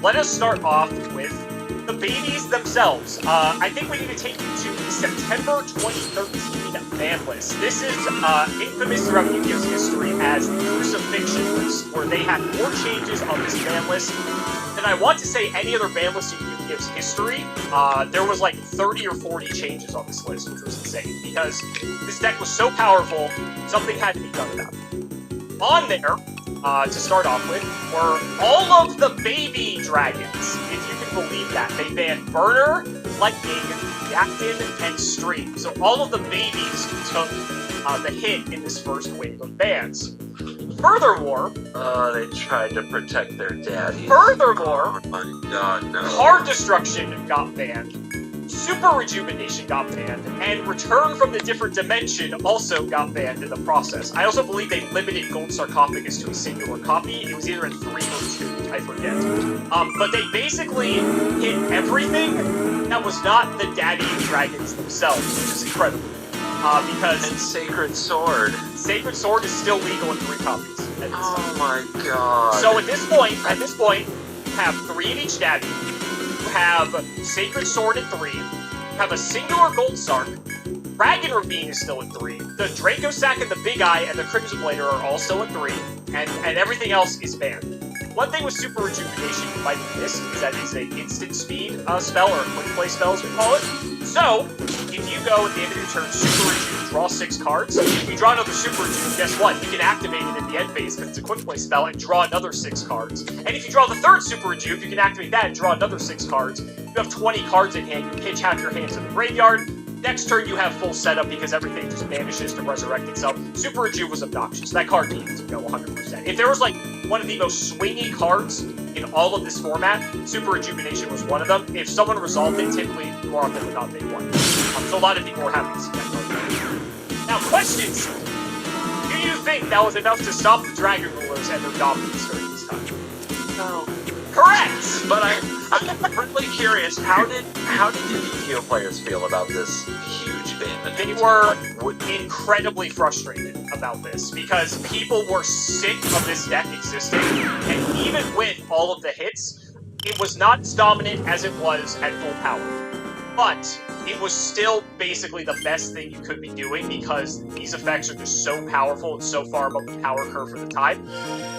Let us start off with the babies themselves. I think we need to take you to the September 2013 ban list. This is infamous throughout Yu-Gi-Oh's history as the Crucifixion list, where they had more changes on this ban list than I want to say any other ban list in Yu-Gi-Oh's history. There was like 30 or 40 changes on this list, which was insane, because this deck was so powerful, something had to be done about it. On there, to start off with, were all of the baby dragons, if you can believe that. They banned Burner, Lightning, Captain, and Stream. So all of the babies took the hit in this first wave of bans. Furthermore... they tried to protect their daddy. Furthermore... Oh my god, no. Card Destruction got banned. Super Rejuvenation got banned, and Return from the Different Dimension also got banned in the process. I also believe they limited Gold Sarcophagus to a singular copy. It was either in 3 or 2, I forget. But they basically hit everything that was not the Daddy Dragons themselves, which is incredible. Because... And Sacred Sword. Sacred Sword is still legal in 3 copies. At this time. Oh my god. So at this point, you have 3 of each Daddy. You have Sacred Sword in 3, you have a singular Gold Sark, Dragon Ravine is still in 3, the Draco Sack and the Big Eye and the Crimson Blader are all still in 3, and everything else is banned. One thing with Super Rejuvenation you might have missed is that it's an instant speed spell, or a quick play spell as we call it. So, if you go at the end of your turn, Super Rejuve, draw 6 cards, if you draw another Super Rejuve, guess what? You can activate it in the end phase because it's a quick play spell and draw another 6 cards. And if you draw the 3rd Super Rejuve, you can activate that and draw another 6 cards. You have 20 cards in hand, you pitch half your hand to the graveyard. Next turn you have full setup because everything just vanishes to resurrect itself. Super Rejuve was obnoxious. That card needed to go 100%. If there was like one of the most swingy cards in all of this format, Super Rejuvenation was one of them. If someone resolved it, typically more often than not they won. So a lot of people were happy to see that card. Now, questions. Do you think that was enough to stop the Dragon Rulers and their dominance during this time? No. Correct! But I'm really curious, how did Yu-Gi-Oh players feel about this huge ban? They were incredibly frustrated about this because people were sick of this deck existing, and even with all of the hits, it was not as dominant as it was at full power. But it was still basically the best thing you could be doing because these effects are just so powerful and so far above the power curve for the time.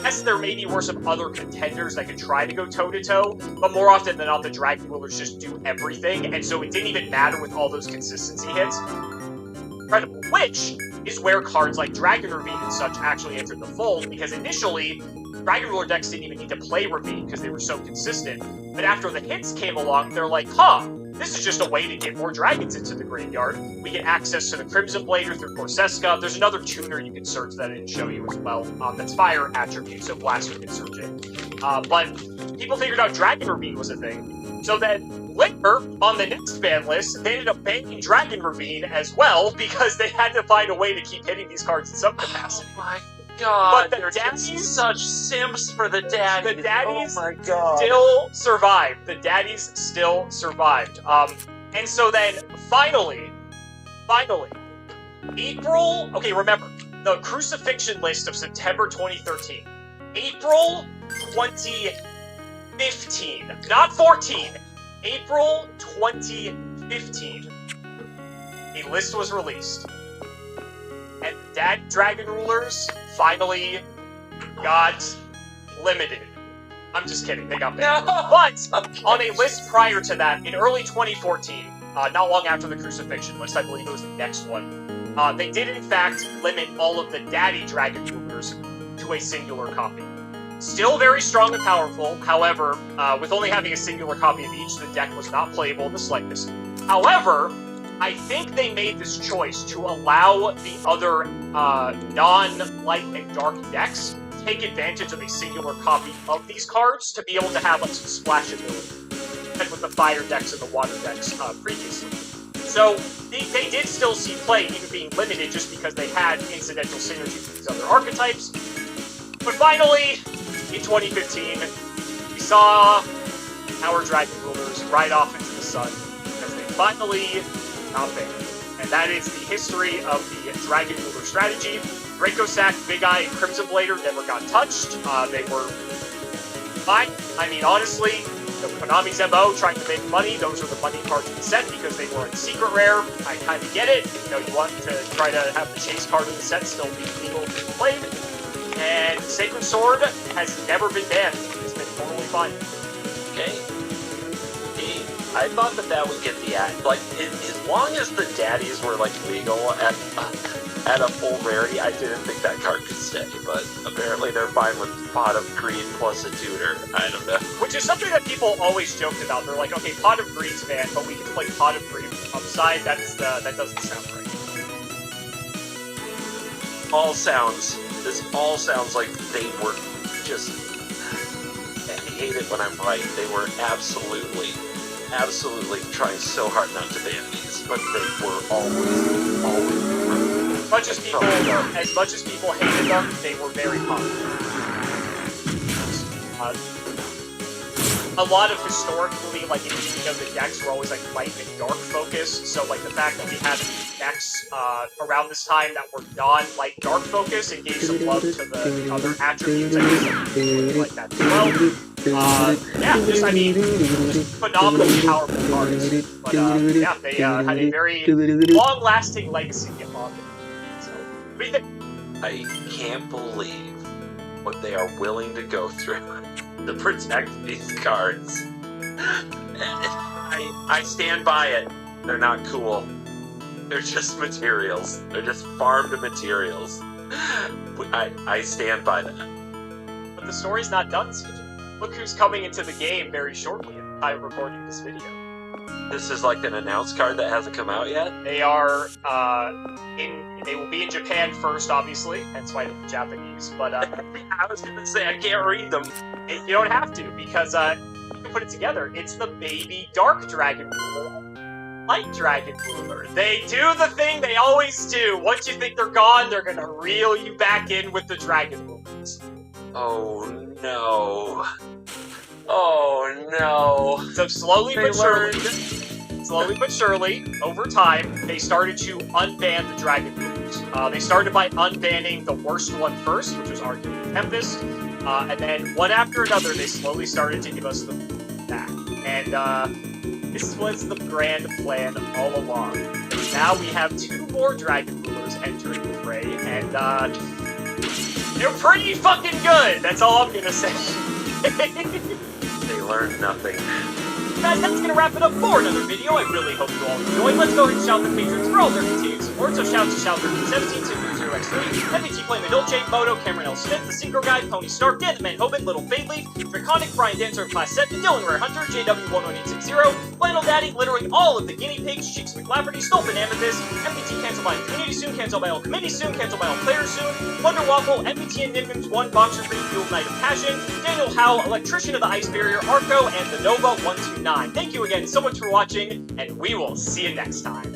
Yes, there maybe were some other contenders that could try to go toe-to-toe, but more often than not, the Dragon Rulers just do everything, and so it didn't even matter with all those consistency hits. Incredible. Which is where cards like Dragon Ravine and such actually entered the fold, because initially, Dragon Ruler decks didn't even need to play Ravine because they were so consistent, but after the hits came along, they're like, huh, this is just a way to get more dragons into the graveyard. We get access to the Crimson Blader through Corseska. There's another tuner you can search that I didn't show you as well. That's fire attribute, so Blaster can search it. But people figured out Dragon Ravine was a thing. So then later, on the next ban list, they ended up banning Dragon Ravine as well because they had to find a way to keep hitting these cards in some capacity. Oh my god, But the they're daddies- just such simps for the daddies. The daddies oh my god. still survived. The daddies still survived. And so then, finally, April, okay, remember, the Crucifixion list of September 2013. April 2015, not 14, April 2015, a list was released. And Dragon Rulers finally got limited. I'm just kidding, they got banned. But on a list prior to that, in early 2014, not long after the Crucifixion list, I believe it was the next one, they did in fact limit all of the Daddy Dragon Rulers to a singular copy. Still very strong and powerful, however, with only having a singular copy of each, the deck was not playable in the slightest. However, I think they made this choice to allow the other non-light and dark decks take advantage of a singular copy of these cards to be able to have like some splashability, like with the fire decks and the water decks previously. So they did still see play, even being limited, just because they had incidental synergy with these other archetypes. But finally, in 2015, we saw our Dragon Rulers ride off into the sun because they finally got banned. And that is the history of the Dragon Ruler strategy. Draco Sack, Big Eye, and Crimson Blader never got touched. They were fine. I mean, honestly, the Konami's MO, trying to make money, those are the money cards in the set because they were in secret rare. I kind of get it. You know, you want to try to have the chase card in the set still be legal to be played. And Sacred Sword has never been banned. It's been totally fine. Okay. I thought that would get the act. Like, as long as the daddies were, like, legal at a full rarity, I didn't think that card could stay. But apparently they're fine with Pot of Greed plus a tutor. I don't know. Which is something that people always joked about. They're like, okay, Pot of Greed's banned, but we can play Pot of Greed upside. That doesn't sound right. This all sounds like they were just, I hate it when I'm right, they were absolutely trying so hard not to ban these, but they were always As much as people hated them, they were very popular. A lot of historically, like, in Yu-Gi-Oh, the decks were always, like, light and dark focused, so, like, the fact that we had decks around this time that were non-light dark focused and gave some love to the other attributes, I guess some people like that as well. Yeah, just, I mean, just phenomenally powerful cards. But, yeah, they had a very long-lasting legacy in Login. So, what do you think? I can't believe what they are willing to go through to protect these cards. I stand by it. They're not cool. They're just materials. They're just farmed materials. I stand by that. But the story's not done, CJ. Look who's coming into the game very shortly at the time of recording this video. This is like an announced card that hasn't come out yet? They are they will be in Japan first, obviously, hence why they're Japanese, but I was gonna say, I can't read them. you don't have to, because you can put it together. It's the baby Dark Dragon Ruler like Dragon Ruler. They do the thing they always do. Once you think they're gone, they're gonna reel you back in with the Dragon Rulers. Oh no. Oh no. So slowly They but surely, over time, they started to unban the Dragon Rulers. They started by unbanning the worst one first, which was arguably Tempest, and then one after another, they slowly started to give us the back. And this was the grand plan all along. Now we have 2 more Dragon Rulers entering the fray, and they're pretty fucking good. That's all I'm gonna say. They learned nothing. Guys, that's gonna wrap it up for another video. I really hope you all enjoyed. Let's go ahead and shout the patrons for all their continued support. So shout to Shout1317, Tim0x3, MVT Flame Dolce, Moto, Cameron L. Smith, The Synchro Guy, Pony Stark, Dan the Man Hobbit, Little Fadeleaf, Draconic, Brian Dancer of Class 7, Dylan Rare Hunter, JW11860, Flannel Daddy, littering all of the guinea pigs, Cheeks McLafferty, Stolpen Amethyst, MVT Cancel by Community soon, Cancel by all committees soon, Cancel by all players soon, Wonder Waffle, MVT and Nimbims 1, Boxer 3, Fuel Knight of Passion, Daniel Howell, Electrician of the Ice Barrier, Arco, and the Nova 129. Thank you again so much for watching, and we will see you next time.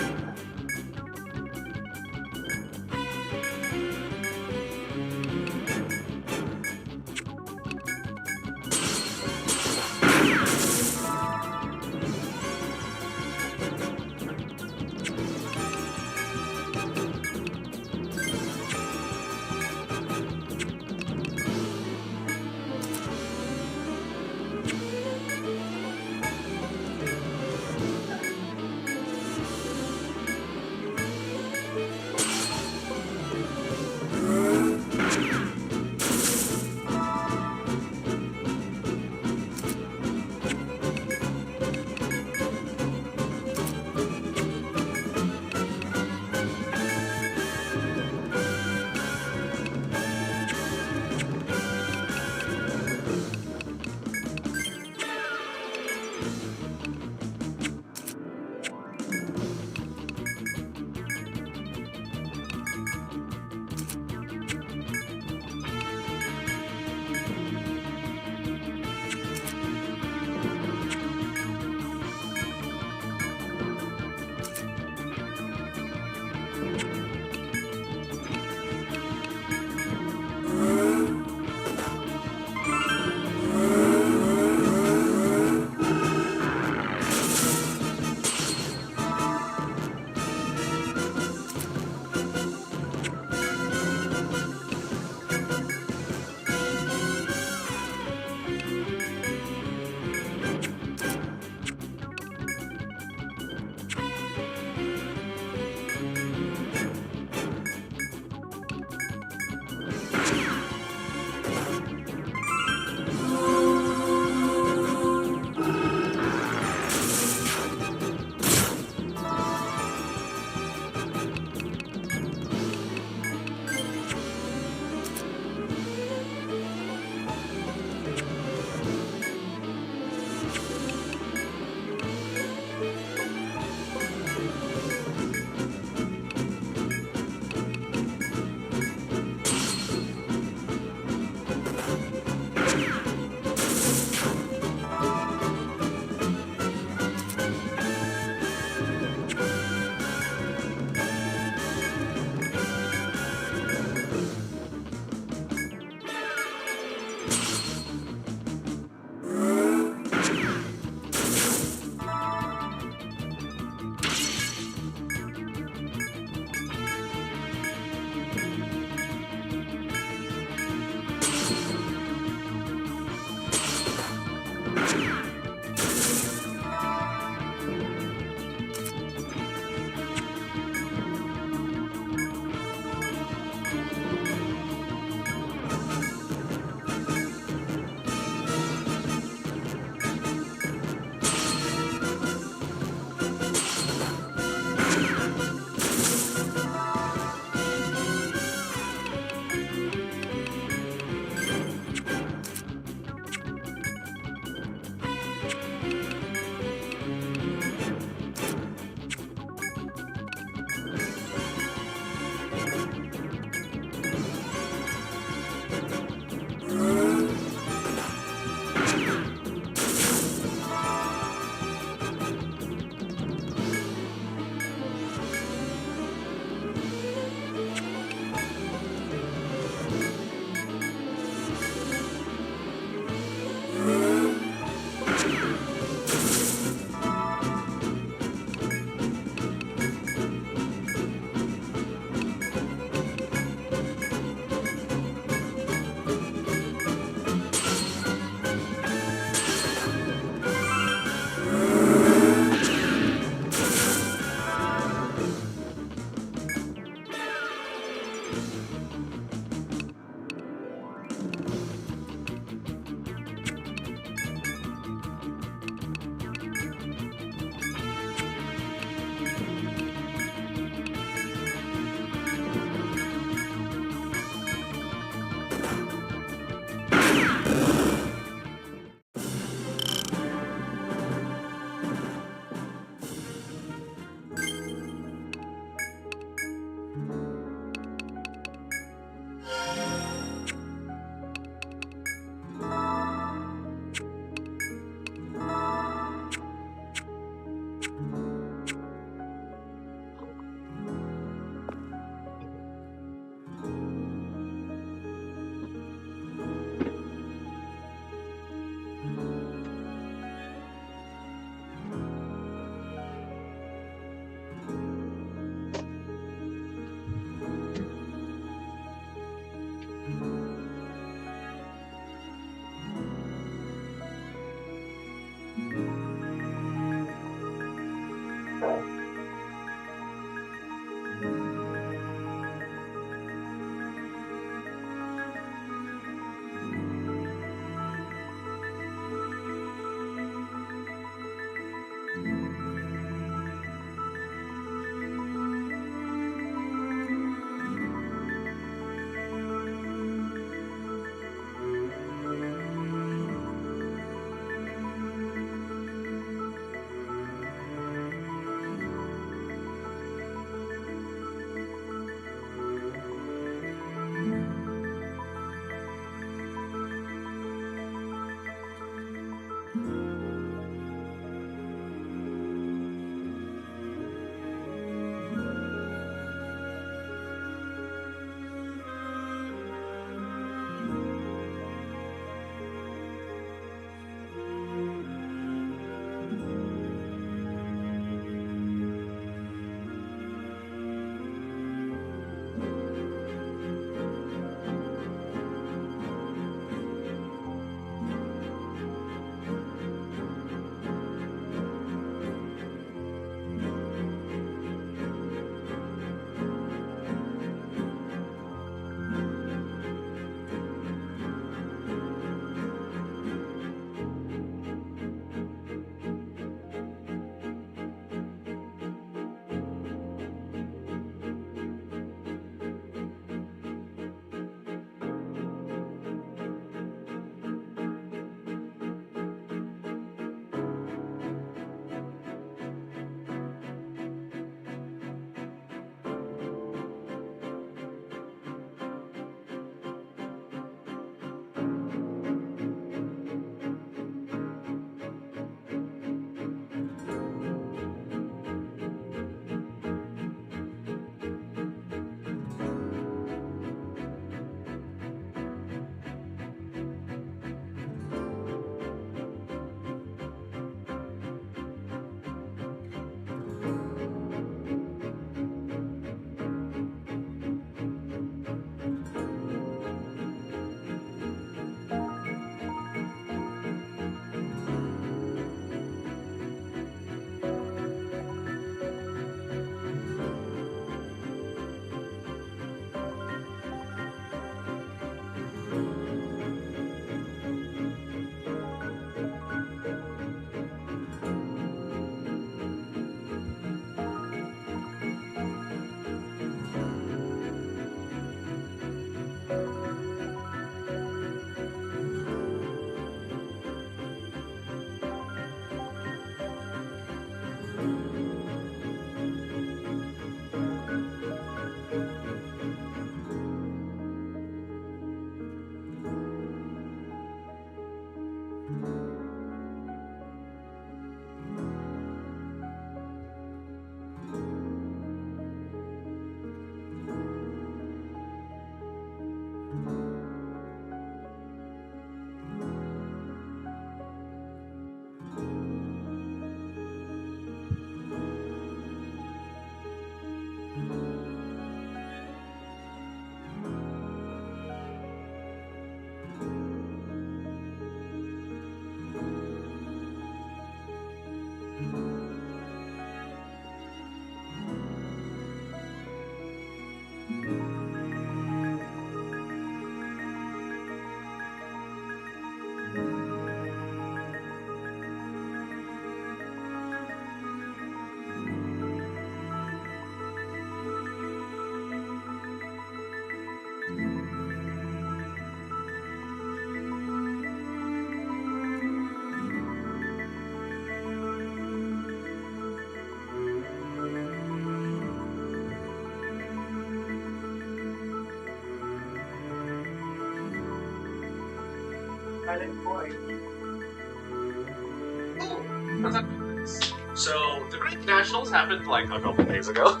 So the Greek Nationals happened like a couple days ago,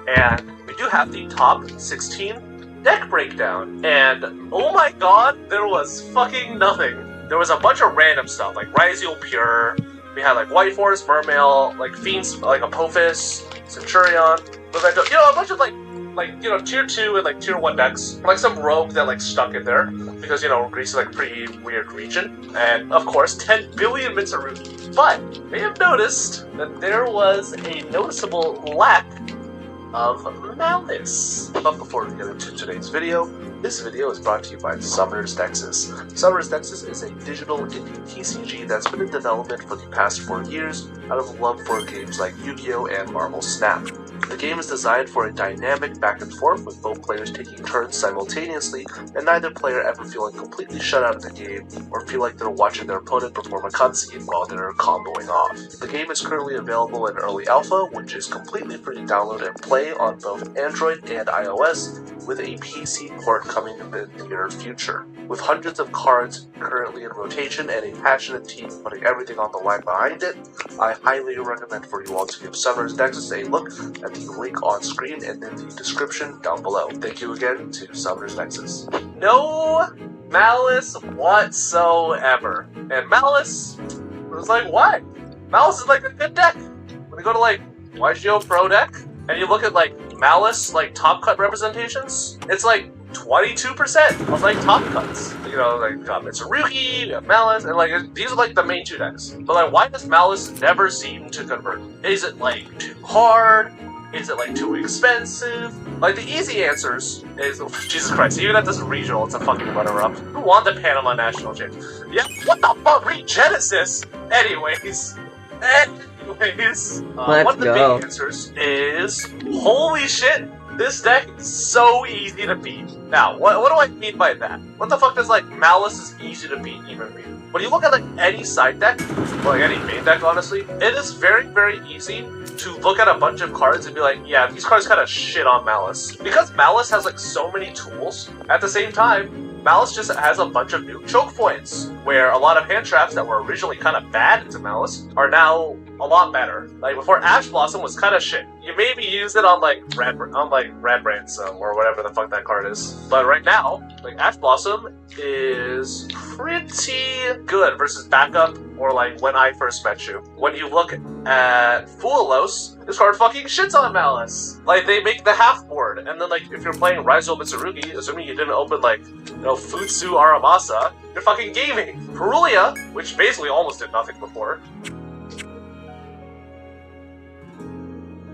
and we do have the top 16 deck breakdown. And oh my god, there was fucking nothing. There was a bunch of random stuff like Ryziel Pure. We had like White Forest, Mermail, like Fiends, like Apophis, Centurion, Memento, you know, a bunch of like tier 2 and like tier 1 decks. Like some rogue that like stuck in there because, you know, Greece is like a pretty weird region. And of course, 10 billion Mitsurugi. But you may have noticed that there was a noticeable lack of Malice. But before we get into today's video, this video is brought to you by Summoner's Nexus. Summoner's Nexus is a digital indie TCG that's been in development for the past 4 years out of love for games like Yu-Gi-Oh! And Marvel Snap. The game is designed for a dynamic back and forth with both players taking turns simultaneously and neither player ever feeling completely shut out of the game or feel like they're watching their opponent perform a cutscene while they're comboing off. The game is currently available in early alpha, which is completely free to download and play on both Android and iOS, with a PC port coming in the near future. With hundreds of cards currently in rotation and a passionate team putting everything on the line behind it, I highly recommend for you all to give Summoner's Nexus a look at the link on screen and in the description down below. Thank you again to Summoner's Nexus. No Malice whatsoever. And Malice was like, what? Malice is like a good deck. When you go to like YGO Pro deck, and you look at like Malice, like top cut representations, it's like 22% of like top cuts. You know, like Mitsurugi, you have Malice, and like these are like the main two decks. But like, why does Malice never seem to convert? Is it like too hard? Is it like too expensive? Like the easy answers is Jesus Christ. Even at this regional, it's a fucking runner-up. Who won the Panama National Championship? Yeah, what the fuck? Regenesis. Anyways. One of the big answers is, holy shit, this deck is so easy to beat. Now, what do I mean by that? What the fuck does like Malice is easy to beat even mean? When you look at like any side deck, or like any main deck honestly, it is very, very easy to look at a bunch of cards and be like, yeah, these cards kind of shit on Malice. Because Malice has like so many tools, at the same time, Malice just has a bunch of new choke points, where a lot of hand traps that were originally kind of bad into Malice are now a lot better. Like before, Ash Blossom was kind of shit. You maybe use it on like Radbrand's or whatever the fuck that card is. But right now, like Ash Blossom is pretty good versus backup or like when I first met you. When you look at Fuelos, this card fucking shits on Malice. Like they make the half board, and then like if you're playing Ryzo Mitsurugi, assuming you didn't open like, you know, Futsu Aramasa, you're fucking gaming. Perulia, which basically almost did nothing before,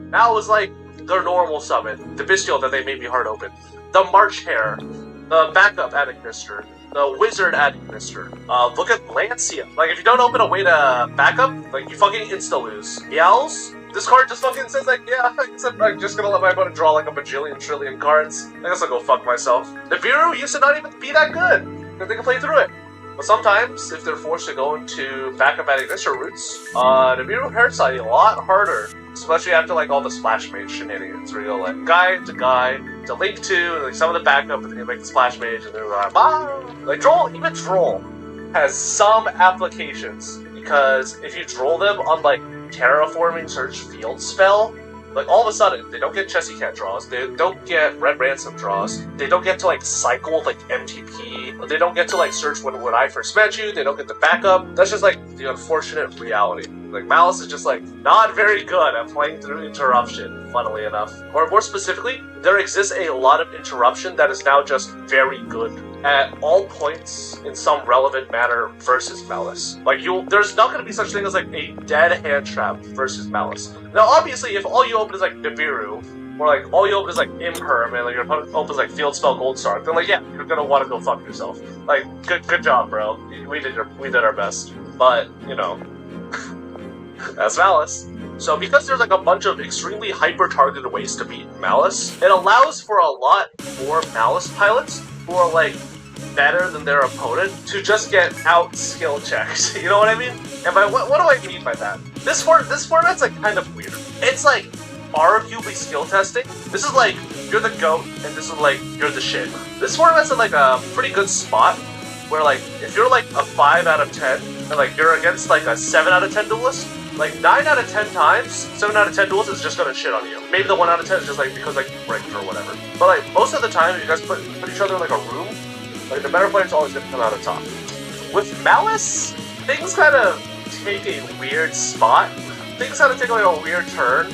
now is like their normal summon, the Bestial that they made me hard open, the March Hare, the backup adding Mister, the Wizard adding Mister. Look at Lancia. Like if you don't open a way to backup, like you fucking insta lose. Yells. This card just fucking says like, yeah, I'm just gonna let my opponent draw like a bajillion trillion cards. I guess I'll go fuck myself. Nibiru used to not even be that good, because they can play through it. But sometimes, if they're forced to go into backup adding Mister routes, Nibiru hurts a lot harder. Especially after like all the Splash Mage shenanigans, where you go like guy to Link to, and like some of the backup, and then you make the Splash Mage, and they're like, ah! Like Droll, even Droll has some applications, because if you Droll them on like Terraforming Search Field spell, like all of a sudden they don't get Chessy Cat draws, they don't get Red Ransom draws, they don't get to like cycle with like MTP, they don't get to like search when I first met you, they don't get the backup. That's just like the unfortunate reality. Like Malice is just like not very good at playing through interruption, funnily enough. Or more specifically, there exists a lot of interruption that is now just very good at all points in some relevant manner versus Malice. Like there's not going to be such thing as like a dead hand trap versus Malice. Now obviously if all you open is like Nibiru, or like all you open is like Imperm, and like your opponent opens like Field Spell Goldstar, then like yeah, you're gonna want to go fuck yourself. Like good job, bro. We did our best. But you know, that's Malice. So because there's like a bunch of extremely hyper-targeted ways to beat Malice, it allows for a lot more Malice pilots who are like better than their opponent to just get out skill checked. You know what I mean? And by what do I mean by that? This format's like kind of weird. It's like arguably skill testing. This is like you're the GOAT, and this is like you're the shit. This format's in like a pretty good spot where like if you're like a 5 out of 10 and like you're against like a 7 out of 10 duelist, like 9 out of 10 times, 7 out of 10 duelists is just gonna shit on you. Maybe the 1 out of 10 is just like because like you break or whatever. But like most of the time, if you guys put each other in like a room, like the better player's always gonna come out on top. With Malice, things kind of take a weird spot. Things kind of take like a weird turn,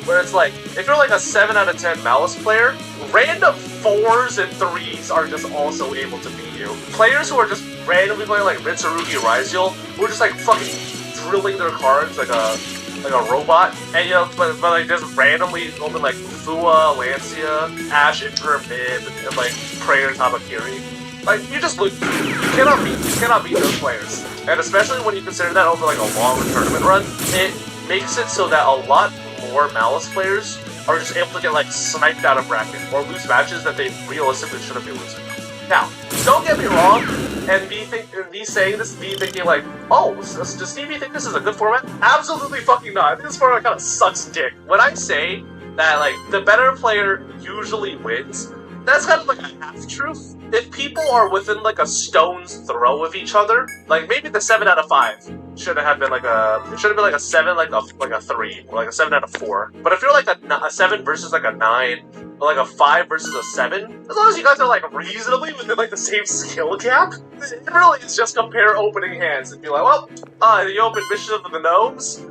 where it's like, if you're like a 7 out of 10 Malice player, random 4s and 3s are just also able to beat you. Players who are just randomly playing like Mitsurugi Raizul, who are just like fucking drilling their cards like a robot, and you know, but like just randomly open like Fua, Lancia, Ash Inter mid, and like Prayer Tabakiri. Like, you just look, you cannot beat those players. And especially when you consider that over like a long tournament run, it makes it so that a lot more Malice players are just able to get like sniped out of bracket or lose matches that they realistically shouldn't be losing. Now, don't get me wrong, and me saying this, me thinking like, oh, does Stevie think this is a good format? Absolutely fucking not. I think this format kind of sucks dick. When I say that like the better player usually wins, that's kind of like a half-truth. If people are within like a stone's throw of each other, like maybe the 7 out of 5 should have been like a 7, like a 3, or like a 7 out of 4. But if you're like a 7 versus like a 9, or like a 5 versus a 7, as long as you guys are like reasonably within like the same skill gap, it really is just compare opening hands and be like, well, you opened Mission of the Gnomes?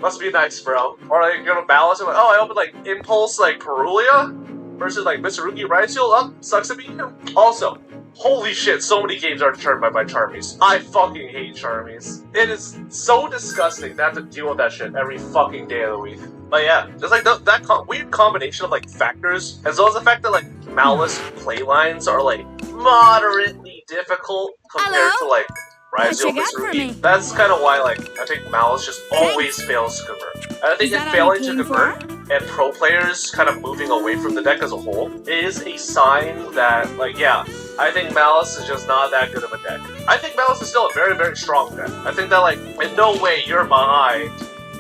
Must be nice, bro. Or like you're gonna balance it like, oh, I opened like Impulse like Perulia versus like Mitsurugi Raizul. Oh, sucks to be you. Also, holy shit, so many games are determined by Charmies. I fucking hate Charmies. It is so disgusting to have to deal with that shit every fucking day of the week. But yeah, just like that weird combination of like factors, as well as the fact that like Malice playlines are like moderately difficult compared to like Raizul Mitsurugi. That's kind of why like I think Malice just always fails to convert. And I think it failing to convert and pro players kind of moving away from the deck as a whole is a sign that, like, yeah, I think Malice is just not that good of a deck. I think Malice is still a very, very strong deck. I think that, like, in no way you're behind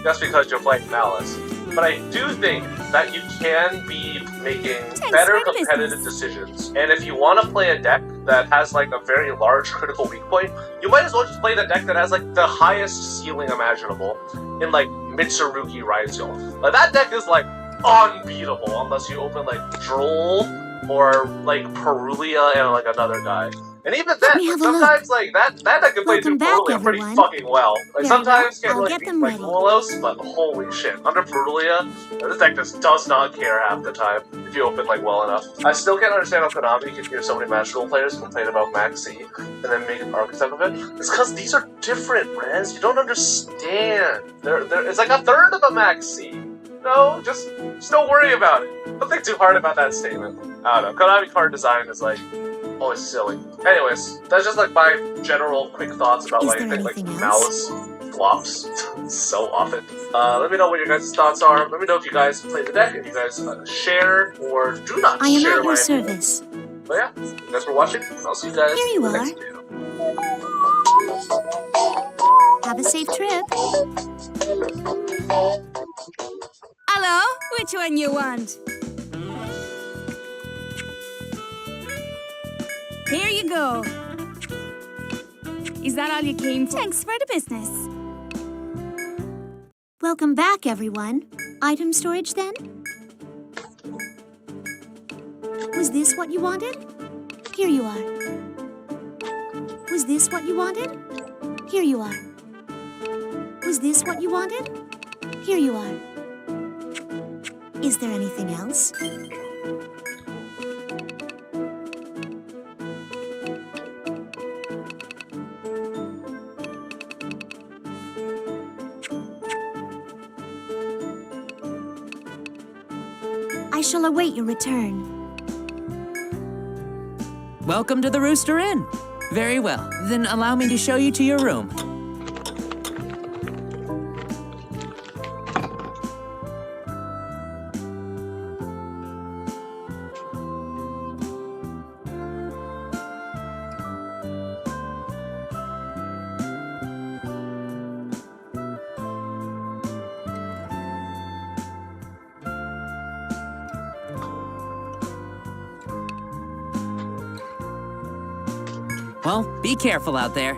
just because you're playing Malice. But I do think that you can be making better competitive decisions. And if you want to play a deck that has, like, a very large critical weak point, you might as well just play the deck that has, like, the highest ceiling imaginable in, like, Mitsurugi Raizul. Like, that deck is, like, unbeatable unless you open, like, Droll or, like, Perulia and, like, another guy. And even then, like, sometimes, like, that deck can play through Perulia pretty fucking well. Like, sometimes can't really beat, like, Lulos, but holy shit. Under Perulia, this deck just does not care half the time if you open, like, well enough. I still can't understand how Konami can hear so many magical players complain about Maxx C and then make an archetype of it. It's because these are different, Rez. You don't understand. It's like a third of a Maxx C. No, just don't worry about it. Don't think too hard about that statement. I don't know. Konami card design is, like, always silly. Anyways, that's just like my general quick thoughts about like I think like Malice flops so often. Let me know what your guys' thoughts are. Let me know if you guys play the deck, if you guys share or do not I am share at my your service. But yeah, thanks for watching. I'll see you guys Here you in the are. next video. Have a safe trip. Hello, which one you want? Here you go. Is that all you came for? Thanks for the business. Welcome back, everyone. Item storage, then? Was this what you wanted? Here you are. Was this what you wanted? Here you are. Was this what you wanted? Here you are. Is there anything else? I shall await your return. Welcome to the Rooster Inn. Very well. Then allow me to show you to your room. Well, be careful out there.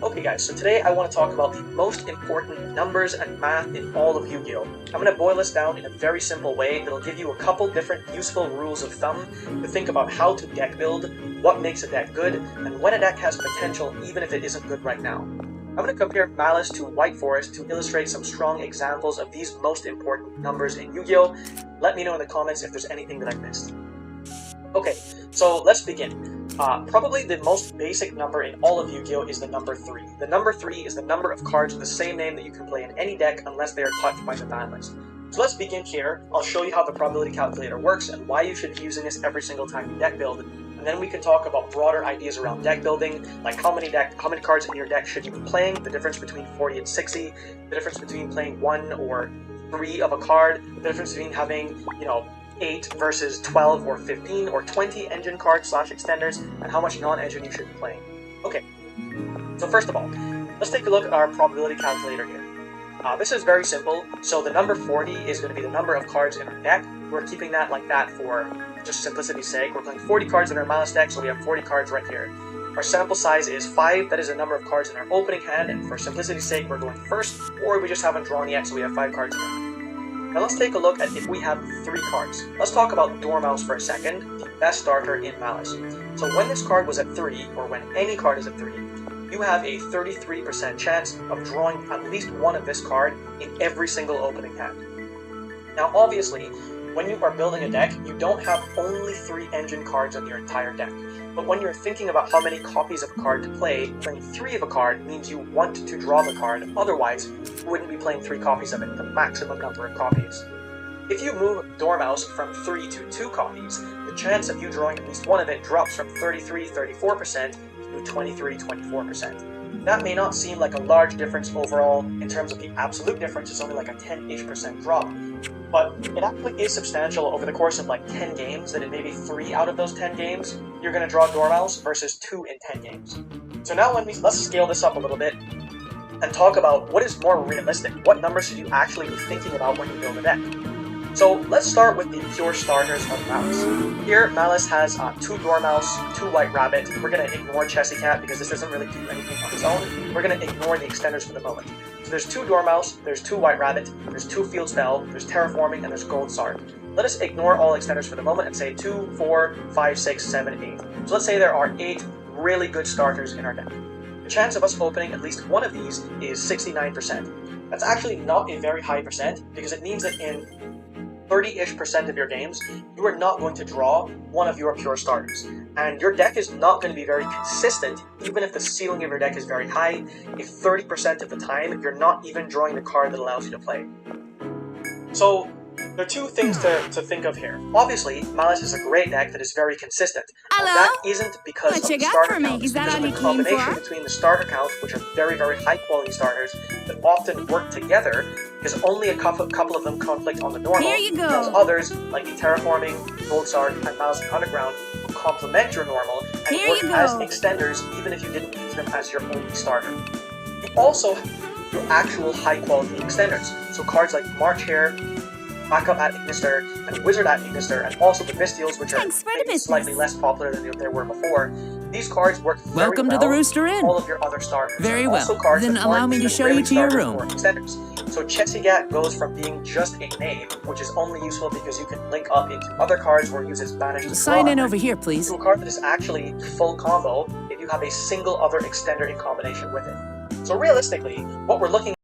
Okay guys, so today I want to talk about the most important numbers and math in all of Yu-Gi-Oh! I'm going to boil this down in a very simple way that'll give you a couple different useful rules of thumb to think about how to deck build, what makes a deck good, and when a deck has potential even if it isn't good right now. I'm going to compare Malice to White Forest to illustrate some strong examples of these most important numbers in Yu-Gi-Oh! Let me know in the comments if there's anything that I missed. Okay, so let's begin. Probably the most basic number in all of Yu-Gi-Oh! Is the number 3. The number 3 is the number of cards with the same name that you can play in any deck unless they are touched by the ban list. So let's begin here. I'll show you how the probability calculator works and why you should be using this every single time you deck build, and then we can talk about broader ideas around deck building, like how many cards in your deck should you be playing, the difference between 40 and 60, the difference between playing 1 or 3 of a card, the difference between having, 8 versus 12 or 15 or 20 engine cards / extenders, and how much non-engine you should be playing. Okay, so first of all, let's take a look at our probability calculator here. This is very simple. So the number 40 is going to be the number of cards in our deck. We're keeping that like that for just simplicity's sake. We're playing 40 cards in our Malice deck, so we have 40 cards right here. Our sample size is 5, that is the number of cards in our opening hand, and for simplicity's sake we're going first, or we just haven't drawn yet, so we have 5 cards in our hand. Now let's take a look at if we have 3 cards. Let's talk about Dormouse for a second, the best starter in Malice. So when this card was at 3, or when any card is at 3, you have a 33% chance of drawing at least one of this card in every single opening hand. Now obviously, when you are building a deck, you don't have only 3 engine cards on your entire deck. But when you're thinking about how many copies of a card to play, playing 3 of a card means you want to draw the card, otherwise you wouldn't be playing 3 copies of it, the maximum number of copies. If you move Dormouse from 3 to 2 copies, the chance of you drawing at least one of it drops from 34% to 24%. That may not seem like a large difference overall in terms of the absolute difference, it's only like a 10-ish% drop. But it actually is substantial over the course of like 10 games, that in maybe 3 out of those 10 games, you're going to draw Dormouse versus 2 in 10 games. So now let's scale this up a little bit and talk about what is more realistic. What numbers should you actually be thinking about when you build a deck? So let's start with the pure starters of Malice. Here, Malice has 2 Dormouse, 2 White Rabbit. We're going to ignore Chessy Cat because this doesn't really do anything on its own. We're going to ignore the extenders for the moment. So there's 2 Dormouse, there's 2 White Rabbit, there's 2 Field Spell, there's Terraforming, and there's Gold Sard. Let us ignore all extenders for the moment and say 2, 4, 5, 6, 7, 8. So let's say there are 8 really good starters in our deck. The chance of us opening at least one of these is 69%. That's actually not a very high percent because it means that in 30-ish% of your games, you are not going to draw one of your pure starters. And your deck is not going to be very consistent, even if the ceiling of your deck is very high. If 30% of the time, you're not even drawing the card that allows you to play. So, there are 2 things to think of here. Obviously, Malice is a great deck that is very consistent. Hello? That isn't because What of you the got starter for me? counts. Is that Because all of you the came combination for? between the starter counts, which are very, very high quality starters, that often work together, because only a couple of them conflict on the normal. Here you go. Whereas others, like the Terraforming, Gold Sard, and Malice Underground, will complement your normal and Here work you go. as extenders even if you didn't use them as your only starter. You also have your actual high quality extenders. So cards like March Hare, Backup at Ignister, and Wizard at Ignister, and also the Bystials, which are Thanks for the maybe slightly business. less popular than they were before. These cards work very Welcome to well the Rooster with Inn. all of your other starters. Very and also well. cards Then that allow aren't me to even show really you to your starters room. or extenders. So Chessy Cat goes from being just a name, which is only useful because you can link up into other cards or use its Banish to Sign draw in effect, over here, please. to a card that is actually full combo if you have a single other extender in combination with it. So realistically, what we're looking